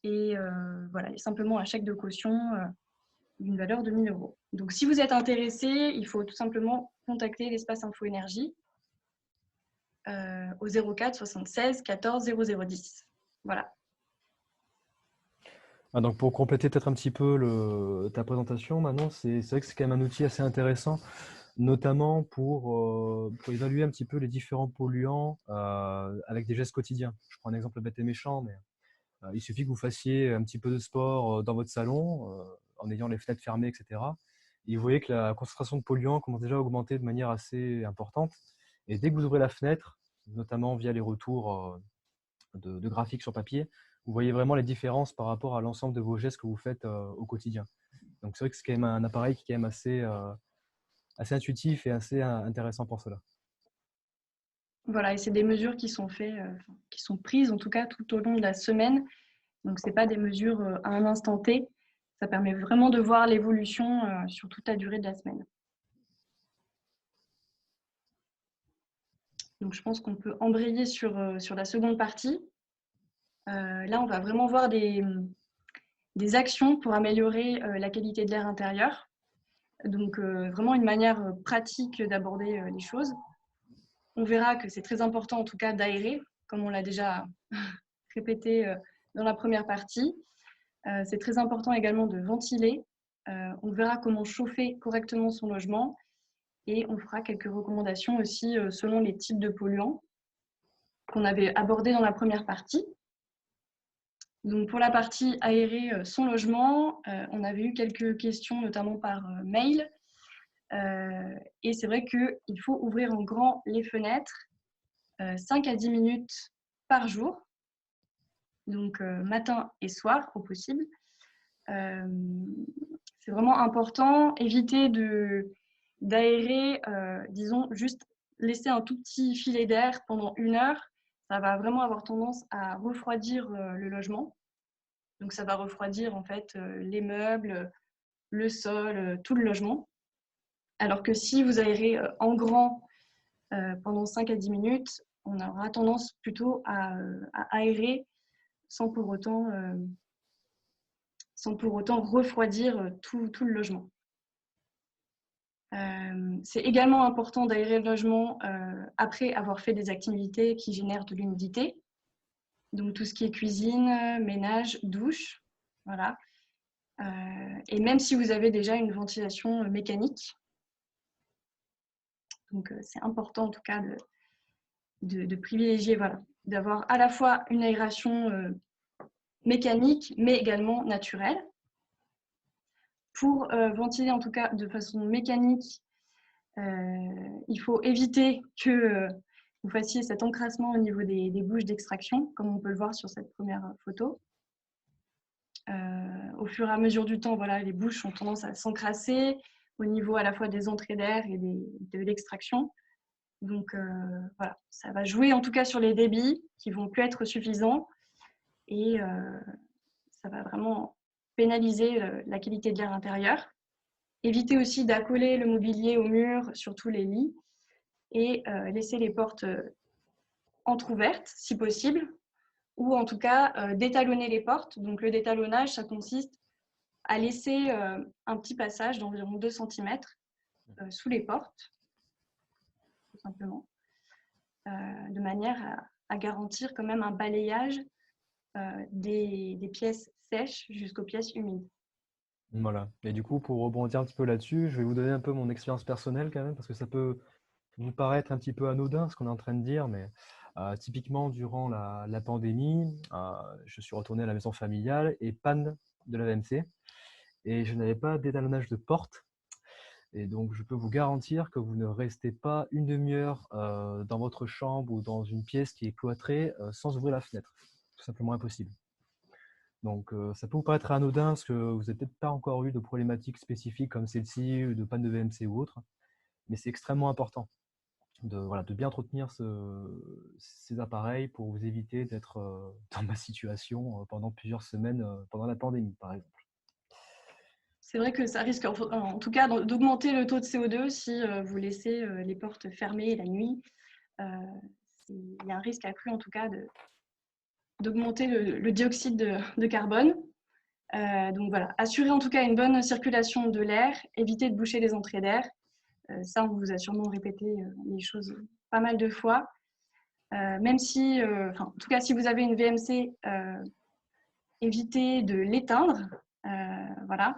et voilà, il y a simplement un chèque de caution d'une valeur de 1 000 €. Donc si vous êtes intéressé, il faut tout simplement contacter l'Espace Info Énergie au 04 76 14 0010. Voilà. Donc pour compléter peut-être un petit peu ta présentation, Manon, c'est vrai que c'est quand même un outil assez intéressant, notamment pour évaluer un petit peu les différents polluants avec des gestes quotidiens. Je prends un exemple bête et méchant, mais il suffit que vous fassiez un petit peu de sport dans votre salon, en ayant les fenêtres fermées, etc. Et vous voyez que la concentration de polluants commence déjà à augmenter de manière assez importante. Et dès que vous ouvrez la fenêtre, notamment via les retours de graphiques sur papier, vous voyez vraiment les différences par rapport à l'ensemble de vos gestes que vous faites au quotidien. Donc c'est vrai que c'est quand même un appareil qui est quand même assez intuitif et assez intéressant pour cela. Voilà, et c'est des mesures qui sont faites, qui sont prises en tout cas tout au long de la semaine. Donc c'est pas des mesures à un instant T. Ça permet vraiment de voir l'évolution sur toute la durée de la semaine. Donc je pense qu'on peut embrayer sur la seconde partie. Là, on va vraiment voir des actions pour améliorer la qualité de l'air intérieur. Donc vraiment une manière pratique d'aborder les choses. On verra que c'est très important en tout cas d'aérer, comme on l'a déjà répété dans la première partie. C'est très important également de ventiler. On verra comment chauffer correctement son logement et on fera quelques recommandations aussi selon les types de polluants qu'on avait abordés dans la première partie. Donc pour la partie aérer son logement, on avait eu quelques questions notamment par mail. Et c'est vrai qu'il faut ouvrir en grand les fenêtres 5 à 10 minutes par jour, donc matin et soir au possible. C'est vraiment important, éviter d'aérer, disons, juste laisser un tout petit filet d'air pendant 1 heure. Ça va vraiment avoir tendance à refroidir le logement. Donc ça va refroidir en fait les meubles, le sol, tout le logement. Alors que si vous aérez en grand pendant 5 à 10 minutes, on aura tendance plutôt à aérer sans pour autant refroidir tout le logement. C'est également important d'aérer le logement après avoir fait des activités qui génèrent de l'humidité. Donc tout ce qui est cuisine, ménage, douche. Voilà. Et même si vous avez déjà une ventilation mécanique, Donc, c'est important en tout cas de privilégier, voilà, d'avoir à la fois une aération mécanique, mais également naturelle. Pour ventiler en tout cas de façon mécanique, il faut éviter que vous fassiez cet encrassement au niveau des bouches d'extraction, comme on peut le voir sur cette première photo. Au fur et à mesure du temps, voilà, les bouches ont tendance à s'encrasser au niveau à la fois des entrées d'air et de l'extraction. Donc voilà, ça va jouer en tout cas sur les débits qui vont plus être suffisants et ça va vraiment pénaliser la qualité de l'air intérieur. Évitez aussi d'accoler le mobilier au mur, surtout les lits, et laisser les portes entrouvertes si possible, ou en tout cas d'étalonner les portes. Donc le détalonnage, ça consiste à laisser un petit passage d'environ 2 cm sous les portes, tout simplement, de manière à garantir quand même un balayage des pièces sèches jusqu'aux pièces humides. Voilà. Et du coup, pour rebondir un petit peu là-dessus, je vais vous donner un peu mon expérience personnelle quand même, parce que ça peut vous paraître un petit peu anodin ce qu'on est en train de dire, mais typiquement durant la pandémie, je suis retourné à la maison familiale et panne de la VMC, et je n'avais pas d'étalonnage de porte. Et donc, je peux vous garantir que vous ne restez pas une demi-heure dans votre chambre ou dans une pièce qui est cloîtrée sans ouvrir la fenêtre. Tout simplement impossible. Donc, ça peut vous paraître anodin parce que vous n'avez peut-être pas encore eu de problématiques spécifiques comme celle-ci, ou de panne de VMC ou autre, mais c'est extrêmement important de bien entretenir ces appareils pour vous éviter d'être dans ma situation pendant plusieurs semaines pendant la pandémie, par exemple. C'est vrai que ça risque, en tout cas, d'augmenter le taux de CO2 si vous laissez les portes fermées la nuit. Il y a un risque accru, en tout cas, d'augmenter le dioxyde de carbone. Donc voilà, assurer en tout cas une bonne circulation de l'air, éviter de boucher les entrées d'air. Ça, on vous a sûrement répété les choses pas mal de fois. Même si, en tout cas, si vous avez une VMC, évitez de l'éteindre. Voilà.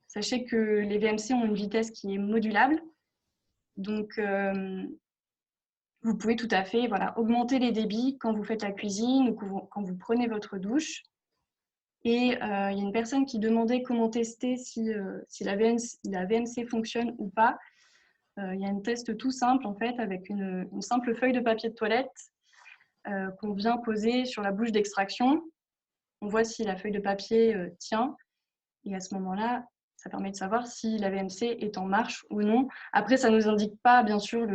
Sachez que les VMC ont une vitesse qui est modulable. Donc, vous pouvez tout à fait augmenter les débits quand vous faites la cuisine ou quand vous prenez votre douche. Et il y a une personne qui demandait comment tester si la VMC fonctionne ou pas. Il y a un test tout simple, en fait, avec une simple feuille de papier de toilette qu'on vient poser sur la bouche d'extraction. On voit si la feuille de papier tient. Et à ce moment-là, ça permet de savoir si la VMC est en marche ou non. Après, ça ne nous indique pas, bien sûr,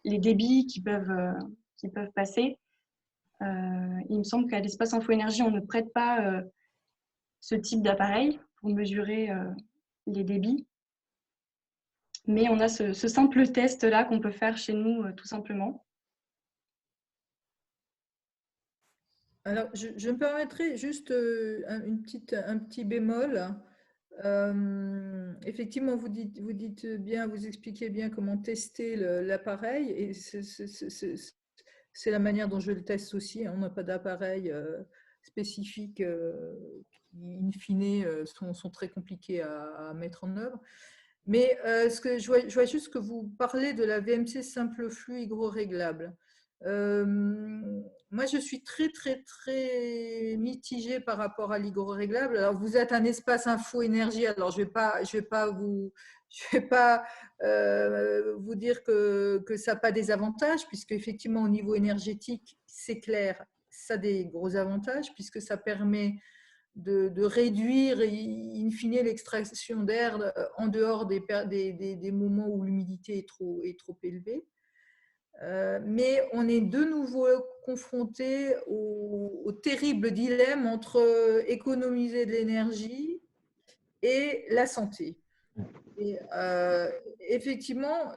les débits qui peuvent passer. Il me semble qu'à l'Espace Info Énergie, on ne prête pas ce type d'appareil pour mesurer les débits. Mais on a ce simple test-là qu'on peut faire chez nous, tout simplement. Alors, je me permettrai juste un petit bémol. Effectivement, vous dites bien, vous expliquez bien comment tester l'appareil, et c'est la manière dont je le teste aussi. On n'a pas d'appareil spécifique qui, in fine, sont très compliqués à mettre en œuvre. Mais je vois juste que vous parlez de la VMC simple flux hydro-réglable. Moi, je suis très, très, très mitigée par rapport à l'hydro-réglable. Alors, vous êtes un espace info énergie, alors je vais pas vous dire que ça n'a pas des avantages, puisque effectivement, au niveau énergétique, c'est clair, ça a des gros avantages, puisque ça permet de réduire, in fine, l'extraction d'air en dehors des moments où l'humidité est trop élevée. Mais on est de nouveau confronté au terrible dilemme entre économiser de l'énergie et la santé. Et effectivement,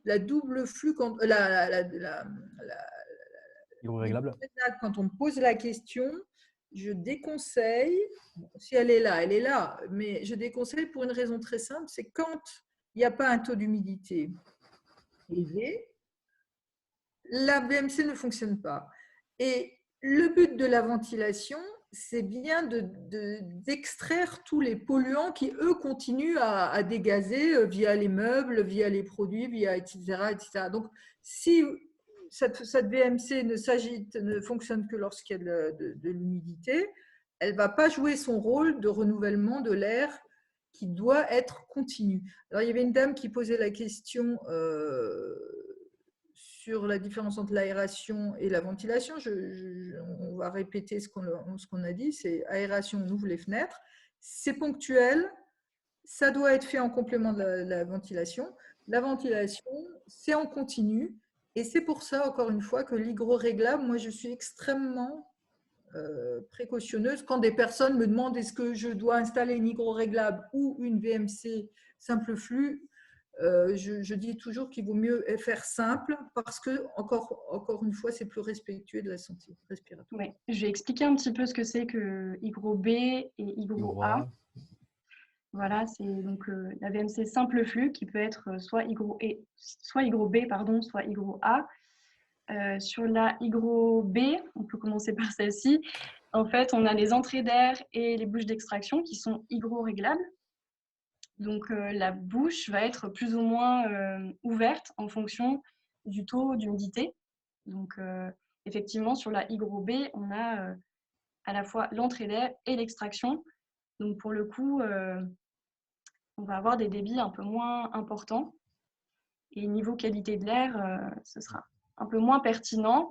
la double flux, quand on me pose la question, je déconseille, si elle est là, mais je déconseille pour une raison très simple, c'est quand il n'y a pas un taux d'humidité élevé, la VMC ne fonctionne pas. Et le but de la ventilation, c'est bien d'extraire tous les polluants qui, eux, continuent à dégazer via les meubles, via les produits, via etc. etc. Donc, si cette VMC ne fonctionne que lorsqu'il y a de l'humidité, elle ne va pas jouer son rôle de renouvellement de l'air qui doit être continu. Alors, il y avait une dame qui posait la question sur la différence entre l'aération et la ventilation. On va répéter ce qu'on a dit, c'est aération, on ouvre les fenêtres. C'est ponctuel, ça doit être fait en complément de la ventilation. La ventilation, c'est en continu. Et c'est pour ça, encore une fois, que l'hygroréglable, moi, je suis extrêmement précautionneuse. Quand des personnes me demandent est-ce que je dois installer une hygroréglable ou une VMC simple flux, je dis toujours qu'il vaut mieux faire simple parce que, encore une fois, c'est plus respectueux de la santé respiratoire. Ouais. Je vais expliquer un petit peu ce que c'est que Hygro B et Hygro A. Voilà, c'est donc la VMC simple flux qui peut être soit Hygro B, pardon, soit Hygro A. Sur la Hygro B, on peut commencer par celle-ci. En fait, on a les entrées d'air et les bouches d'extraction qui sont hygro-réglables. Donc, la bouche va être plus ou moins ouverte en fonction du taux d'humidité. Donc, effectivement, sur la Hygro B, on a à la fois l'entrée d'air et l'extraction. Donc, pour le coup, on va avoir des débits un peu moins importants. Et niveau qualité de l'air, ce sera un peu moins pertinent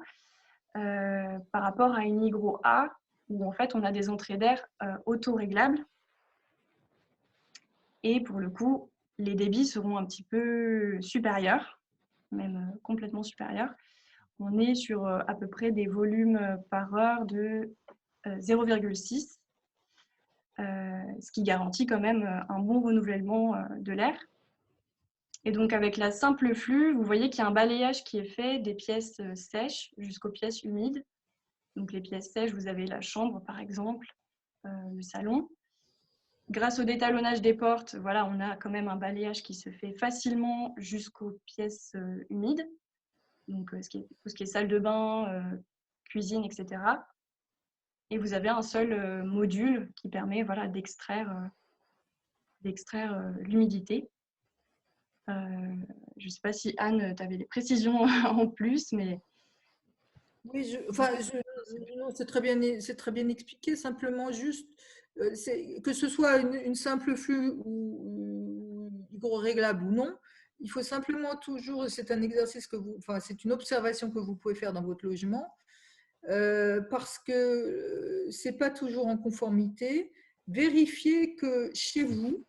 par rapport à une Hygro A, où en fait, on a des entrées d'air auto-réglables. Et pour le coup, les débits seront un petit peu supérieurs, même complètement supérieurs. On est sur à peu près des volumes par heure de 0,6, ce qui garantit quand même un bon renouvellement de l'air. Et donc avec la simple flux, vous voyez qu'il y a un balayage qui est fait des pièces sèches jusqu'aux pièces humides. Donc les pièces sèches, vous avez la chambre par exemple, le salon. Grâce au détalonnage des portes, voilà, on a quand même un balayage qui se fait facilement jusqu'aux pièces humides, donc tout ce qui est salle de bain, cuisine, etc. Et vous avez un seul module qui permet voilà, d'extraire l'humidité. Je ne sais pas si Anne, tu avais des précisions en plus, mais... Oui, non, c'est très bien expliqué, simplement juste que ce soit une simple flux ou hydro-réglable ou non, il faut simplement toujours, c'est un exercice c'est une observation que vous pouvez faire dans votre logement, parce que c'est pas toujours en conformité. Vérifiez que chez vous,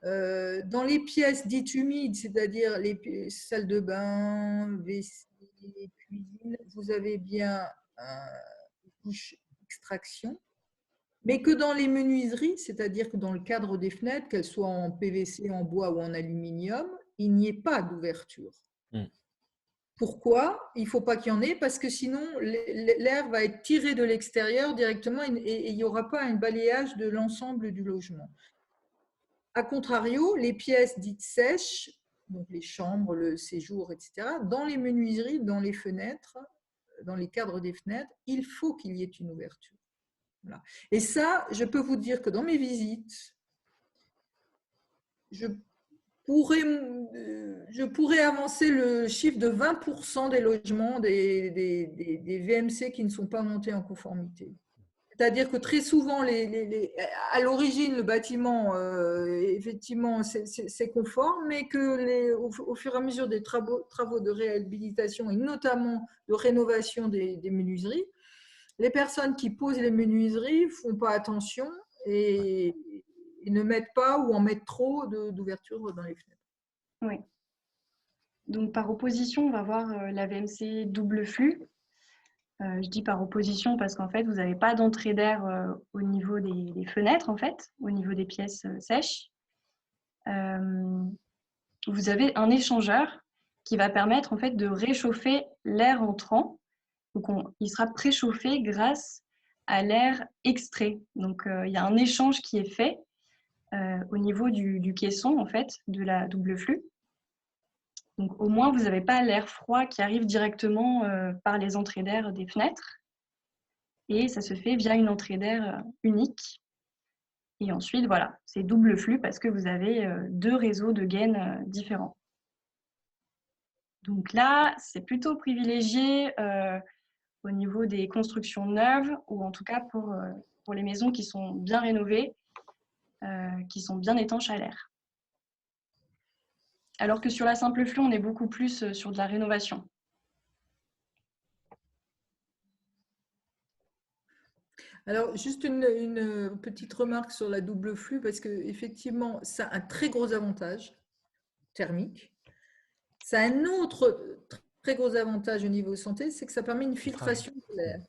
dans les pièces dites humides, c'est-à-dire les salles de bain, WC, cuisine, vous avez bien une couche extraction, mais que dans les menuiseries, c'est-à-dire que dans le cadre des fenêtres, qu'elles soient en PVC, en bois ou en aluminium, il n'y ait pas d'ouverture. Pourquoi? Il ne faut pas qu'il y en ait, parce que sinon l'air va être tiré de l'extérieur directement et il n'y aura pas un balayage de l'ensemble du logement. A contrario, les pièces dites sèches, donc les chambres, le séjour, etc., dans les menuiseries, dans les fenêtres, dans les cadres des fenêtres, il faut qu'il y ait une ouverture. Voilà. Et ça, je peux vous dire que dans mes visites, je pourrais avancer le chiffre de 20% des logements, des VMC qui ne sont pas montés en conformité. C'est-à-dire que très souvent, à l'origine, le bâtiment, effectivement, c'est conforme, mais qu'au fur et à mesure des travaux de réhabilitation et notamment de rénovation des menuiseries, les personnes qui posent les menuiseries ne font pas attention et ne mettent pas ou en mettent trop d'ouverture dans les fenêtres. Oui. Donc, par opposition, on va voir la VMC double flux. Je dis par opposition parce qu'en fait, vous n'avez pas d'entrée d'air au niveau des fenêtres, en fait, au niveau des pièces sèches. Vous avez un échangeur qui va permettre en fait, de réchauffer l'air entrant. Donc, il sera préchauffé grâce à l'air extrait. Donc, il y a un échange qui est fait au niveau du caisson, en fait, de la double flux. Donc, au moins, vous n'avez pas l'air froid qui arrive directement par les entrées d'air des fenêtres. et ça se fait via une entrée d'air unique. Et ensuite, voilà, c'est double flux parce que vous avez 2 réseaux de gaines différents. Donc là, c'est plutôt privilégié au niveau des constructions neuves, ou en tout cas pour les maisons qui sont bien rénovées, qui sont bien étanches à l'air. Alors que sur la simple flux, on est beaucoup plus sur de la rénovation. Alors, juste une petite remarque sur la double flux, parce qu'effectivement, ça a un très gros avantage thermique. Ça a un autre très gros avantage au niveau santé, c'est que ça permet une filtration de l'air.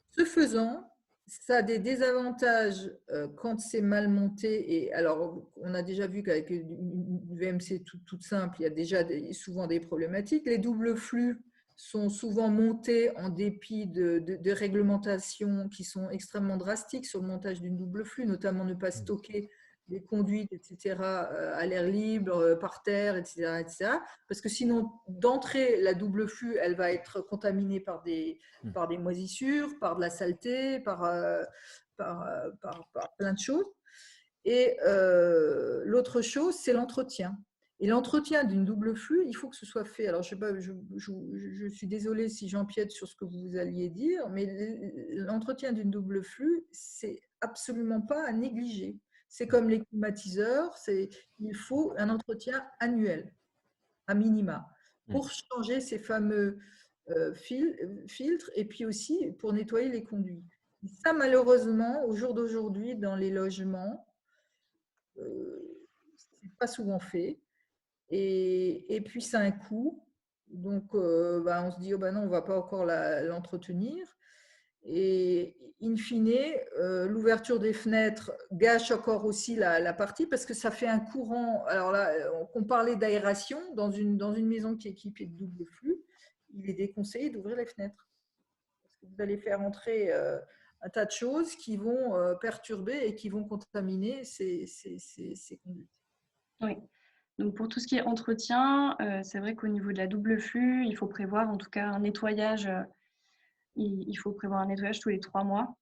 Ce faisant, ça a des désavantages quand c'est mal monté. Et alors, on a déjà vu qu'avec une VMC toute simple, il y a déjà souvent des problématiques. Les doubles flux sont souvent montés en dépit de réglementations qui sont extrêmement drastiques sur le montage d'une double flux, notamment ne pas stocker des conduites, etc., à l'air libre, par terre, etc., etc. Parce que sinon, d'entrée, la double flux, elle va être contaminée par des moisissures, par de la saleté, par plein de choses. Et l'autre chose, c'est l'entretien. Et l'entretien d'une double flux, il faut que ce soit fait. Alors, je sais pas, je suis désolée si j'empiète sur ce que vous alliez dire, mais l'entretien d'une double flux, c'est absolument pas à négliger. C'est comme les climatiseurs, il faut un entretien annuel, à minima, pour changer ces fameux filtres et puis aussi pour nettoyer les conduits. Et ça, malheureusement, au jour d'aujourd'hui, dans les logements, c'est pas souvent fait. Et puis, ça a un coût. Donc, on se dit, oh, non, on ne va pas encore l'entretenir. Et in fine, l'ouverture des fenêtres gâche encore aussi la partie parce que ça fait un courant. Alors là, on parlait d'aération dans une maison qui est équipée de double flux. Il est déconseillé d'ouvrir les fenêtres. Parce que vous allez faire entrer un tas de choses qui vont perturber et qui vont contaminer ces conduites. Oui. Donc pour tout ce qui est entretien, c'est vrai qu'au niveau de la double flux, il faut prévoir en tout cas un nettoyage. Il faut prévoir un nettoyage tous les 3 mois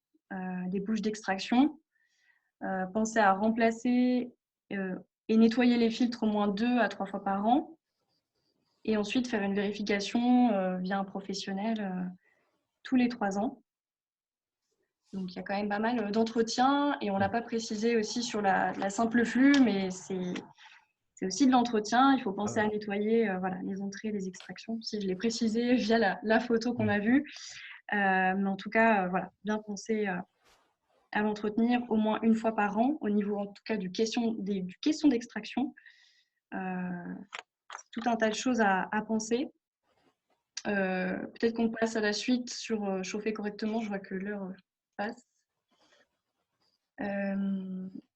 des bouches d'extraction. Pensez à remplacer et nettoyer les filtres au moins 2 à 3 fois par an. Et ensuite faire une vérification via un professionnel tous les 3 ans. Donc il y a quand même pas mal d'entretien. Et on ne l'a pas précisé aussi sur la simple flux, mais c'est aussi de l'entretien. Il faut penser à nettoyer les entrées, les extractions. Si je l'ai précisé via la photo qu'on a vue. Mais en tout cas, bien penser à l'entretenir au moins 1 fois par an, au niveau en tout cas du caisson d'extraction. Tout un tas de choses à penser. Peut-être qu'on passe à la suite sur chauffer correctement. Je vois que l'heure passe.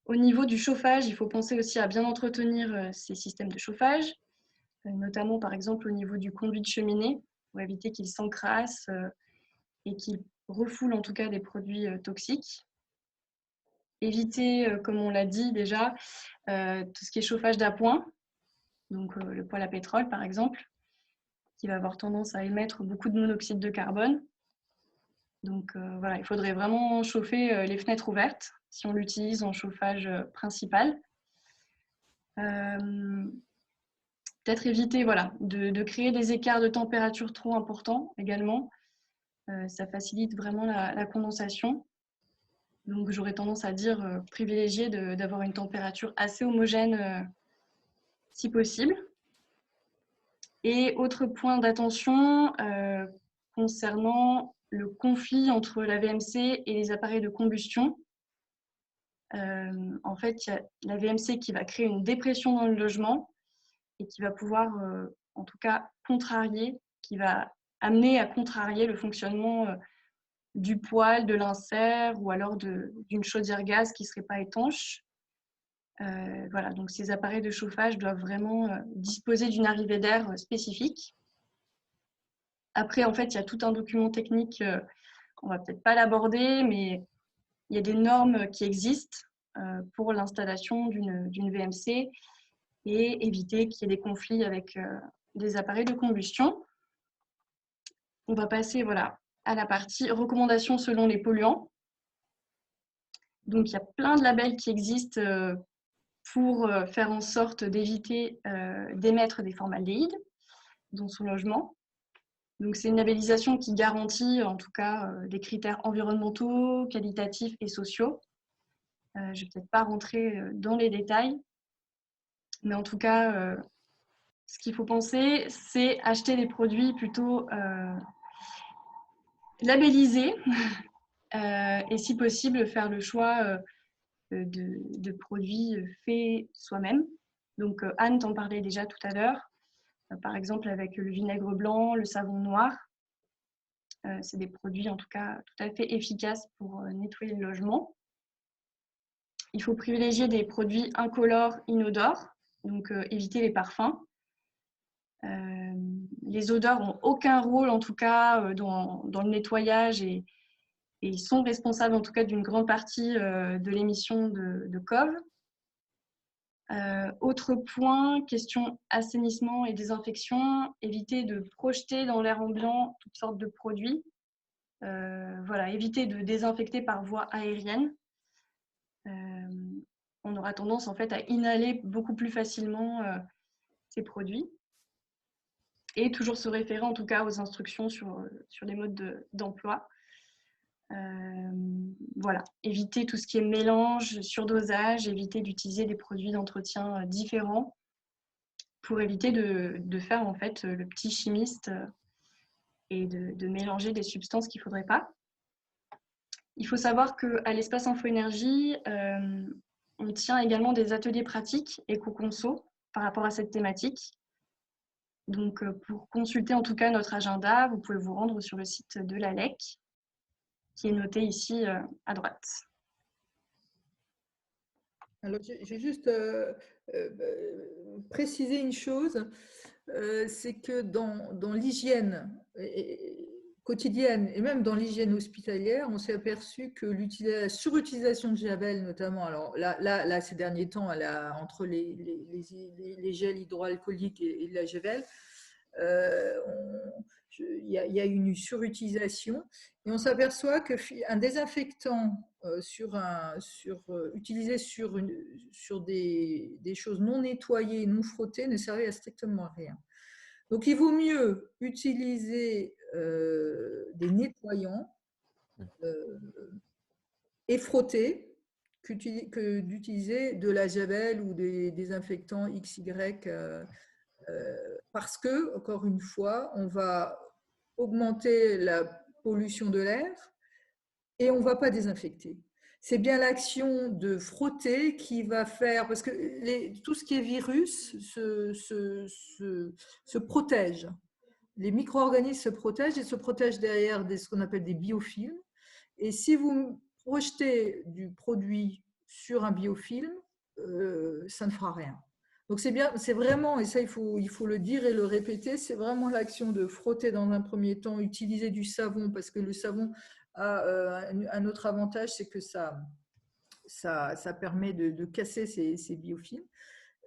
Au niveau du chauffage, il faut penser aussi à bien entretenir ces systèmes de chauffage, notamment par exemple au niveau du conduit de cheminée, pour éviter qu'il s'encrasse et qu'il refoule en tout cas des produits toxiques. Éviter, comme on l'a dit déjà, tout ce qui est chauffage d'appoint, donc le poêle à pétrole par exemple, qui va avoir tendance à émettre beaucoup de monoxyde de carbone. Donc il faudrait vraiment chauffer les fenêtres ouvertes si on l'utilise en chauffage principal. Peut-être éviter de créer des écarts de température trop importants également. Ça facilite vraiment la condensation. Donc j'aurais tendance à dire privilégier d'avoir une température assez homogène si possible. Et autre point d'attention concernant le conflit entre la VMC et les appareils de combustion. En fait, il y a la VMC qui va créer une dépression dans le logement et qui va pouvoir, en tout cas, qui va amener à contrarier le fonctionnement du poêle, de l'insert ou alors d'une chaudière gaz qui ne serait pas étanche. Donc ces appareils de chauffage doivent vraiment disposer d'une arrivée d'air spécifique. Après, en fait, il y a tout un document technique, on ne va peut-être pas l'aborder, mais il y a des normes qui existent pour l'installation d'une VMC et éviter qu'il y ait des conflits avec des appareils de combustion. On va passer à la partie recommandations selon les polluants. Donc, il y a plein de labels qui existent pour faire en sorte d'éviter d'émettre des formaldéhydes dans son logement. Donc, c'est une labellisation qui garantit en tout cas des critères environnementaux, qualitatifs et sociaux. Je ne vais peut-être pas rentrer dans les détails, mais en tout cas, ce qu'il faut penser, c'est acheter des produits plutôt labellisés et si possible, faire le choix de produits faits soi-même. Donc, Anne t'en parlait déjà tout à l'heure, par exemple avec le vinaigre blanc, le savon noir. C'est des produits en tout cas tout à fait efficaces pour nettoyer le logement. Il faut privilégier des produits incolores, inodores, donc éviter les parfums. Les odeurs n'ont aucun rôle en tout cas dans le nettoyage et ils sont responsables en tout cas d'une grande partie de l'émission de COV. Autre point, question assainissement et désinfection, éviter de projeter dans l'air ambiant toutes sortes de produits. Voilà, éviter de désinfecter par voie aérienne. On aura tendance en fait à inhaler beaucoup plus facilement ces produits. Et toujours se référer en tout cas aux instructions sur les modes d'emploi. Voilà, éviter tout ce qui est mélange, surdosage, éviter d'utiliser des produits d'entretien différents pour éviter de faire en fait le petit chimiste et de mélanger des substances qu'il ne faudrait pas. Il faut savoir qu'à l'espace Info-Énergie, on tient également des ateliers pratiques éco-conso par rapport à cette thématique. Donc, pour consulter en tout cas notre agenda, vous pouvez vous rendre sur le site de l'ALEC, qui est noté ici à droite. Alors, j'ai juste précisé une chose, c'est que dans l'hygiène quotidienne et même dans l'hygiène hospitalière, on s'est aperçu que la surutilisation de Javel, notamment, alors là ces derniers temps, entre les gels hydroalcooliques et la Javel, il y a une surutilisation et on s'aperçoit qu'un désinfectant utilisé sur des choses non nettoyées, non frottées ne servait à strictement rien. Donc il vaut mieux utiliser des nettoyants et frotter que d'utiliser de la Javel ou des désinfectants XY parce que, encore une fois, on va augmenter la pollution de l'air et on ne va pas désinfecter. C'est bien l'action de frotter qui va faire, parce que tout ce qui est virus se protège. Les micro-organismes se protègent et se protègent derrière ce qu'on appelle des biofilms. Et si vous projetez du produit sur un biofilm, ça ne fera rien. Donc c'est bien, c'est vraiment, et ça il faut le dire et le répéter, c'est vraiment l'action de frotter dans un premier temps, utiliser du savon, parce que le savon a un autre avantage, c'est que ça permet de casser ces biofilms.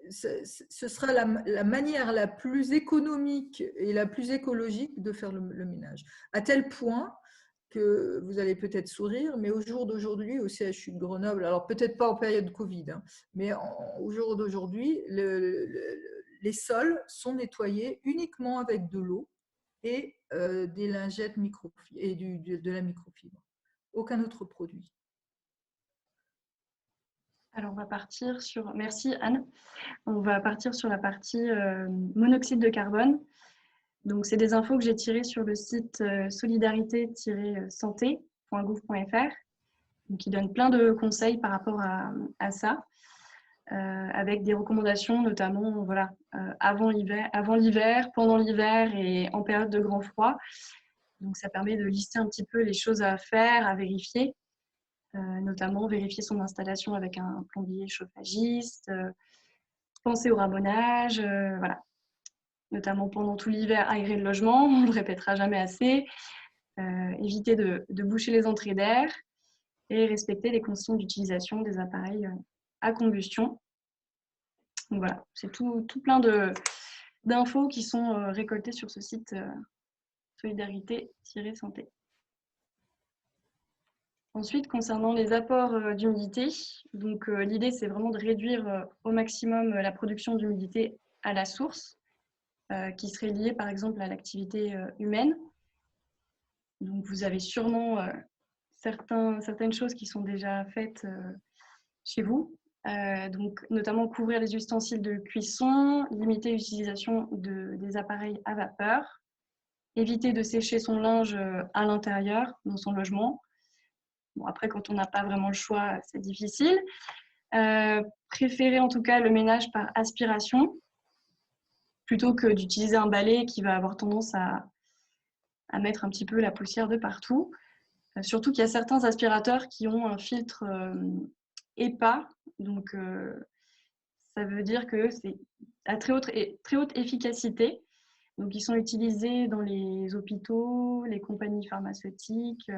Ce sera la manière la plus économique et la plus écologique de faire le ménage. À tel point que vous allez peut-être sourire, mais au jour d'aujourd'hui, au CHU de Grenoble, alors peut-être pas en période Covid, mais au jour d'aujourd'hui, les sols sont nettoyés uniquement avec de l'eau et des lingettes et de la microfibre. Aucun autre produit. Alors, on va partir sur... Merci Anne. On va partir sur la partie monoxyde de carbone. Donc, c'est des infos que j'ai tirées sur le site solidarité-santé.gouv.fr, qui donne plein de conseils par rapport à ça, avec des recommandations notamment voilà, avant l'hiver, pendant l'hiver et en période de grand froid. Donc, ça permet de lister un petit peu les choses à faire, à vérifier, notamment vérifier son installation avec un plombier chauffagiste, penser au rabonnage, voilà. Notamment pendant tout l'hiver, aérer le logement, on ne le répétera jamais assez, éviter de boucher les entrées d'air et respecter les consignes d'utilisation des appareils à combustion. Donc voilà, c'est tout plein d'infos qui sont récoltées sur ce site solidarité-santé. Ensuite, concernant les apports d'humidité, donc l'idée c'est vraiment de réduire au maximum la production d'humidité à la source, qui serait liée par exemple à l'activité humaine. Donc vous avez sûrement certaines choses qui sont déjà faites chez vous, donc notamment couvrir les ustensiles de cuisson, limiter l'utilisation des appareils à vapeur, éviter de sécher son linge à l'intérieur dans son logement. Bon, après, quand on n'a pas vraiment le choix, c'est difficile. Préférer en tout cas le ménage par aspiration plutôt que d'utiliser un balai qui va avoir tendance à mettre un petit peu la poussière de partout. Surtout qu'il y a certains aspirateurs qui ont un filtre EPA, donc ça veut dire que c'est à très haute efficacité. Donc ils sont utilisés dans les hôpitaux, les compagnies pharmaceutiques,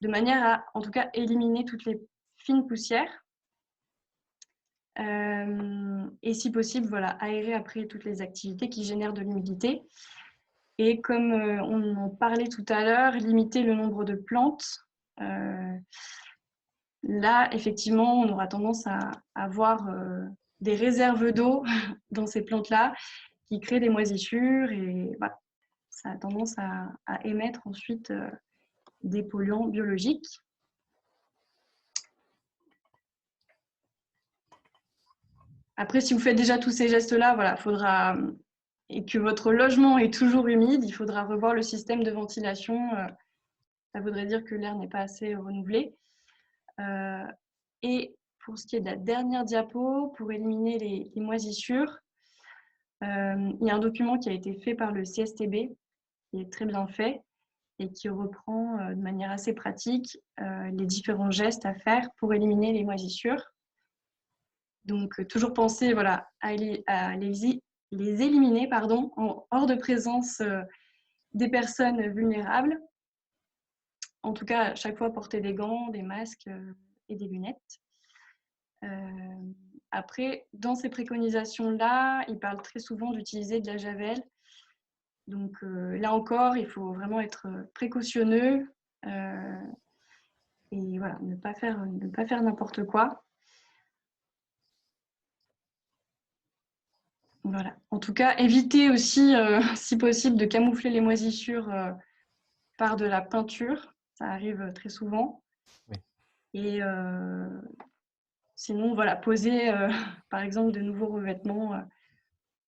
de manière à, en tout cas, éliminer toutes les fines poussières. Et si possible, voilà, aérer après toutes les activités qui génèrent de l'humidité. Et comme on en parlait tout à l'heure, limiter le nombre de plantes. Là, effectivement, on aura tendance à avoir des réserves d'eau dans ces plantes-là qui créent des moisissures et voilà, ça a tendance à émettre ensuite des polluants biologiques. Après, si vous faites déjà tous ces gestes-là, voilà, faudra, et que votre logement est toujours humide, il faudra revoir le système de ventilation. Ça voudrait dire que l'air n'est pas assez renouvelé. Et pour ce qui est de la dernière diapo, pour éliminer les moisissures, il y a un document qui a été fait par le CSTB, qui est très bien fait et qui reprend de manière assez pratique les différents gestes à faire pour éliminer les moisissures. Donc, toujours penser voilà, à les éliminer hors de présence des personnes vulnérables. En tout cas, à chaque fois, porter des gants, des masques et des lunettes. Après, dans ces préconisations-là, il parle très souvent d'utiliser de la javel. Donc là encore, il faut vraiment être précautionneux et voilà, ne pas faire n'importe quoi. Voilà. En tout cas, éviter aussi, si possible, de camoufler les moisissures par de la peinture. Ça arrive très souvent. Oui. Et sinon, voilà, poser, par exemple, de nouveaux revêtements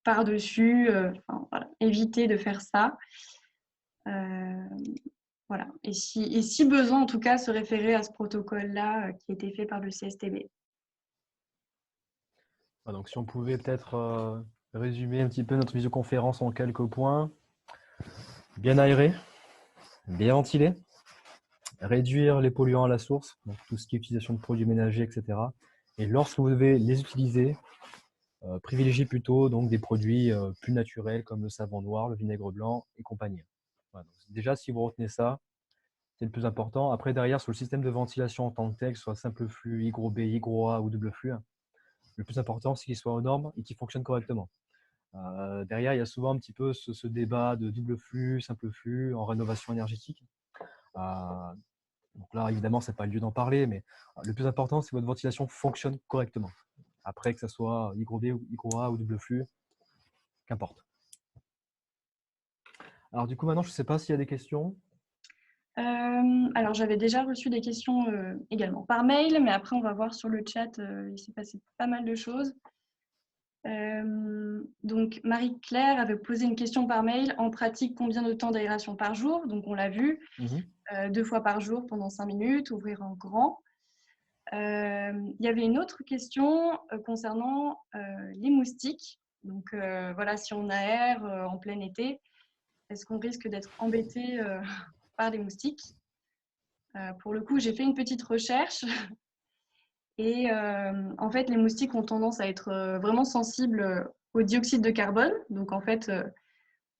par-dessus. Voilà, éviter de faire ça. Voilà. Et si besoin, en tout cas, se référer à ce protocole-là qui a été fait par le CSTB. Donc, si on pouvait peut-être résumer un petit peu notre visioconférence en quelques points. Bien aéré, bien ventilé, réduire les polluants à la source, donc tout ce qui est utilisation de produits ménagers, etc. Et lorsque vous devez les utiliser, privilégiez plutôt donc, des produits plus naturels comme le savon noir, le vinaigre blanc et compagnie. Voilà. Donc, déjà, si vous retenez ça, c'est le plus important. Après, derrière, sur le système de ventilation en tant que tel, que ce soit simple flux, hygro B, hygro A ou double flux, le plus important, c'est qu'il soit aux normes et qu'il fonctionne correctement. Derrière, il y a souvent un petit peu ce débat de double flux, simple flux en rénovation énergétique. Donc là, évidemment, ce n'est pas le lieu d'en parler, mais le plus important, c'est que votre ventilation fonctionne correctement. Après, que ce soit hygro B, hygro A ou double flux, qu'importe. Alors du coup, maintenant, je ne sais pas s'il y a des questions. Alors, j'avais déjà reçu des questions également par mail, mais après, on va voir sur le chat, il s'est passé pas mal de choses. Donc, Marie-Claire avait posé une question par mail. En pratique, combien de temps d'aération par jour? Donc, on l'a vu, 2 fois par jour pendant 5 minutes, ouvrir en grand. Il y avait une autre question concernant les moustiques. Donc, voilà, si on aère en plein été, est-ce qu'on risque d'être embêté par des moustiques? Pour le coup, j'ai fait une petite recherche. Et en fait, les moustiques ont tendance à être vraiment sensibles au dioxyde de carbone, donc en fait,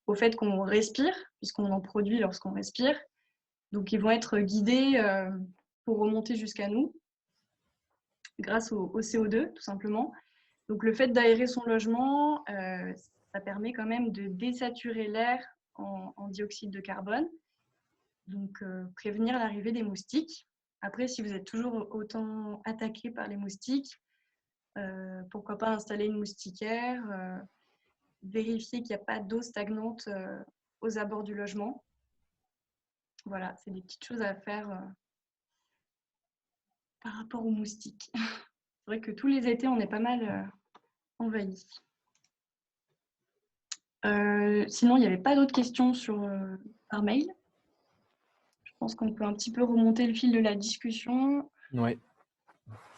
au fait qu'on respire, puisqu'on en produit lorsqu'on respire. Donc, ils vont être guidés pour remonter jusqu'à nous, grâce au CO2, tout simplement. Donc, le fait d'aérer son logement, ça permet quand même de désaturer l'air en dioxyde de carbone, donc prévenir l'arrivée des moustiques. Après, si vous êtes toujours autant attaqué par les moustiques, pourquoi pas installer une moustiquaire, vérifier qu'il n'y a pas d'eau stagnante aux abords du logement. Voilà, c'est des petites choses à faire par rapport aux moustiques. C'est vrai que tous les étés, on est pas mal envahis. Sinon, il n'y avait pas d'autres questions par mail. Je pense qu'on peut un petit peu remonter le fil de la discussion. Oui,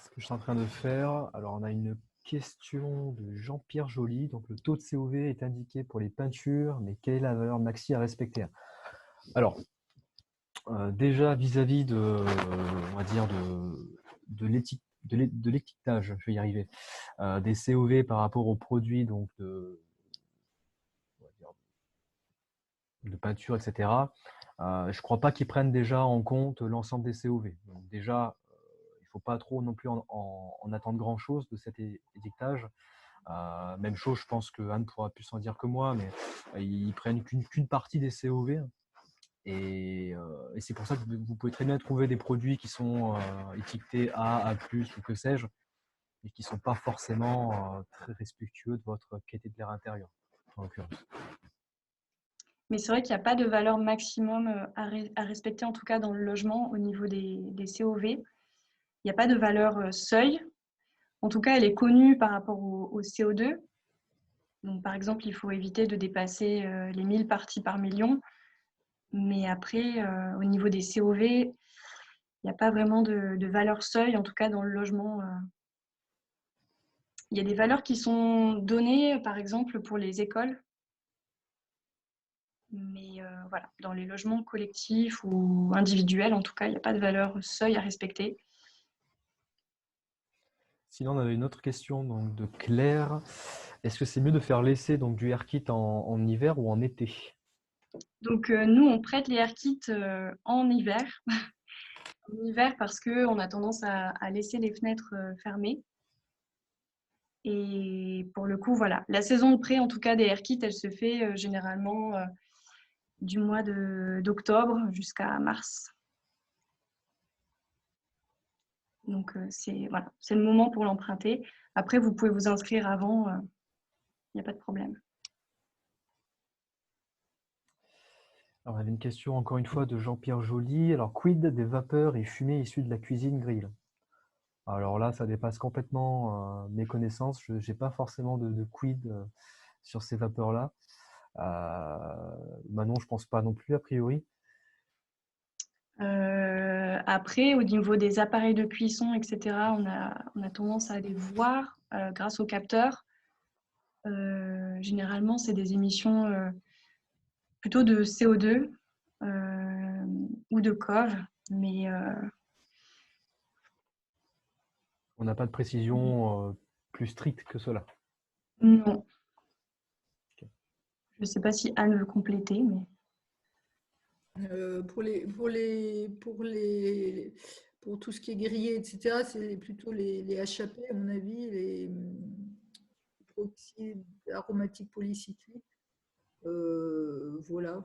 ce que je suis en train de faire. Alors, on a une question de Jean-Pierre Joly. Donc, le taux de COV est indiqué pour les peintures, mais quelle est la valeur maxi à respecter? Alors, déjà vis-à-vis on va dire de l'étiquetage, je vais y arriver, des COV par rapport aux produits donc on va dire, de peinture, etc. Je ne crois pas qu'ils prennent déjà en compte l'ensemble des COV. Donc déjà, il ne faut pas trop non plus en attendre grand-chose de cet étiquetage. Même chose, je pense que Anne pourra plus en dire que moi, mais ils prennent qu'une partie des COV. Et c'est pour ça que vous pouvez très bien trouver des produits qui sont étiquetés A+, ou que sais-je, et qui ne sont pas forcément très respectueux de votre qualité de l'air intérieur, en l'occurrence. Mais c'est vrai qu'il n'y a pas de valeur maximum à respecter, en tout cas dans le logement, au niveau des COV. Il n'y a pas de valeur seuil. En tout cas, elle est connue par rapport au CO2. Donc, par exemple, il faut éviter de dépasser les 1000 parties par million. Mais après, au niveau des COV, il n'y a pas vraiment de valeur seuil, en tout cas dans le logement. Il y a des valeurs qui sont données, par exemple, pour les écoles. Mais voilà, dans les logements collectifs ou individuels, en tout cas, il n'y a pas de valeur seuil à respecter. Sinon, on avait une autre question donc, de Claire. Est-ce que c'est mieux de faire l'essai donc, du AirKit en hiver ou en été? Donc, nous, on prête les AirKits en hiver. En hiver parce qu'on a tendance à laisser les fenêtres fermées. Et pour le coup, voilà, la saison de prêt, en tout cas, des AirKits, elle se fait généralement du mois d'octobre jusqu'à mars. Donc, c'est voilà, le moment pour l'emprunter. Après, vous pouvez vous inscrire avant, il n'y a pas de problème. Alors, on avait une question encore une fois de Jean-Pierre Joly. Alors, quid des vapeurs et fumées issues de la cuisine grill? Alors là, ça dépasse complètement mes connaissances. Je n'ai pas forcément de quid sur ces vapeurs-là. Manon, je pense pas non plus, a priori. Après, au niveau des appareils de cuisson, etc., on a tendance à les voir grâce aux capteurs. Généralement, c'est des émissions plutôt de CO2 ou de COV, mais On n'a pas de précision plus stricte que cela. non. Okay. Je ne sais pas si Anne veut compléter, mais... Pour tout ce qui est grillé, etc., c'est plutôt les HAP, à mon avis, les peroxydes aromatiques polycycliques. Voilà,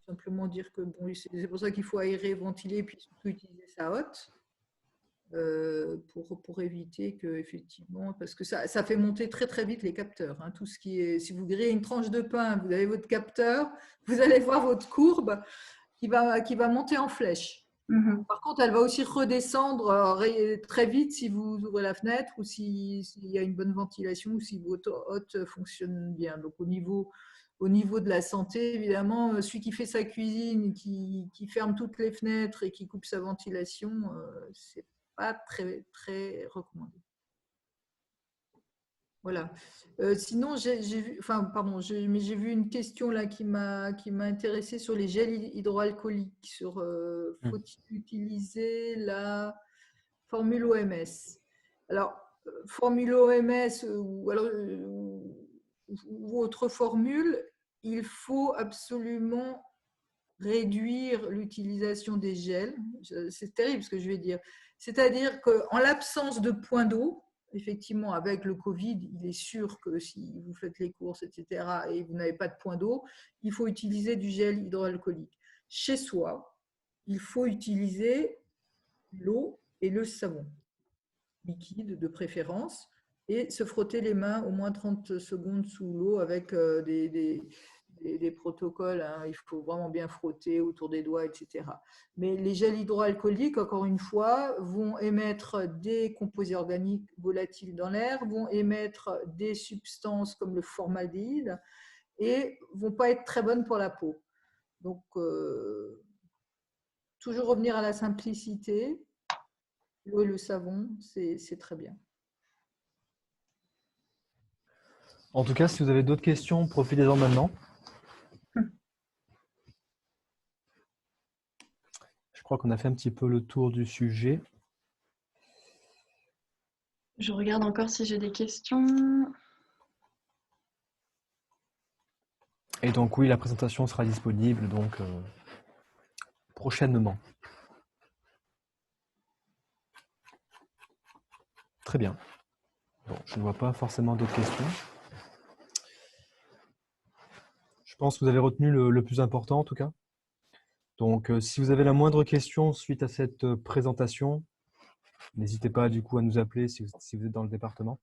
simplement dire que bon, c'est pour ça qu'il faut aérer, ventiler, puis surtout utiliser sa hotte. Pour éviter que, effectivement, parce que ça fait monter très très vite les capteurs. Hein. Tout ce qui est, si vous grillez une tranche de pain, vous avez votre capteur, vous allez voir votre courbe qui va monter en flèche. Par contre, elle va aussi redescendre très vite si vous ouvrez la fenêtre ou s'il y a une bonne ventilation ou si votre hotte fonctionne bien. Donc au niveau de la santé, évidemment, celui qui fait sa cuisine, qui ferme toutes les fenêtres et qui coupe sa ventilation, c'est pas très, très recommandé. Voilà. Sinon, j'ai vu une question là qui m'a intéressée sur les gels hydroalcooliques, sur faut-il utiliser la formule OMS. Alors, formule OMS ou autre formule, il faut absolument réduire l'utilisation des gels. C'est terrible ce que je vais dire. C'est-à-dire qu'en l'absence de points d'eau, effectivement, avec le Covid, il est sûr que si vous faites les courses, etc., et vous n'avez pas de point d'eau, il faut utiliser du gel hydroalcoolique chez soi, il faut utiliser l'eau et le savon, liquide de préférence, et se frotter les mains au moins 30 secondes sous l'eau avec des protocoles. Hein. Il faut vraiment bien frotter autour des doigts, etc. Mais les gels hydroalcooliques, encore une fois, vont émettre des composés organiques volatiles dans l'air, vont émettre des substances comme le formaldéhyde et vont pas être très bonnes pour la peau. Donc, toujours revenir à la simplicité. L'eau et le savon, c'est très bien. En tout cas, si vous avez d'autres questions, profitez-en maintenant. Je crois qu'on a fait un petit peu le tour du sujet. Je regarde encore si j'ai des questions. Et donc oui, la présentation sera disponible donc prochainement. Très bien. Bon, je ne vois pas forcément d'autres questions. Je pense que vous avez retenu le plus important en tout cas. Donc si vous avez la moindre question suite à cette présentation, n'hésitez pas du coup à nous appeler si vous êtes dans le département,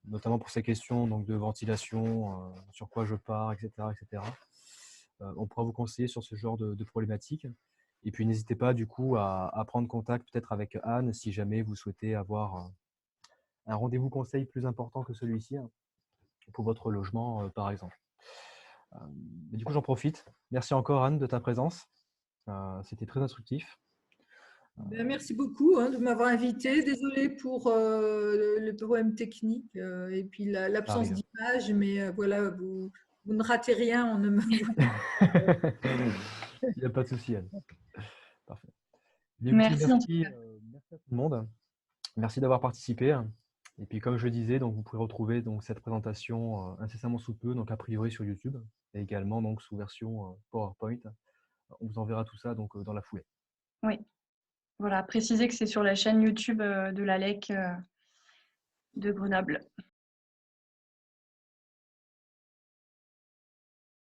notamment pour ces questions donc, de ventilation, sur quoi je pars, etc. etc. On pourra vous conseiller sur ce genre de problématiques. Et puis n'hésitez pas du coup à prendre contact peut-être avec Anne si jamais vous souhaitez avoir un rendez-vous conseil plus important que celui-ci hein, pour votre logement par exemple. Du coup j'en profite. Merci encore Anne de ta présence. C'était très instructif. Ben, merci beaucoup de m'avoir invité. Désolée pour le problème technique et puis l'absence d'image, mais voilà, vous ne ratez rien en ne me Il n'y a pas de souci, Anne. Parfait. Bien, Merci en tout merci, cas. merci à tout le monde. Merci d'avoir participé. Et puis, comme je le disais, donc, vous pourrez retrouver donc, cette présentation incessamment sous peu, donc a priori sur YouTube, et également donc, sous version PowerPoint. On vous enverra tout ça donc, dans la foulée. Oui. Voilà, préciser que c'est sur la chaîne YouTube de l'ALEC de Grenoble.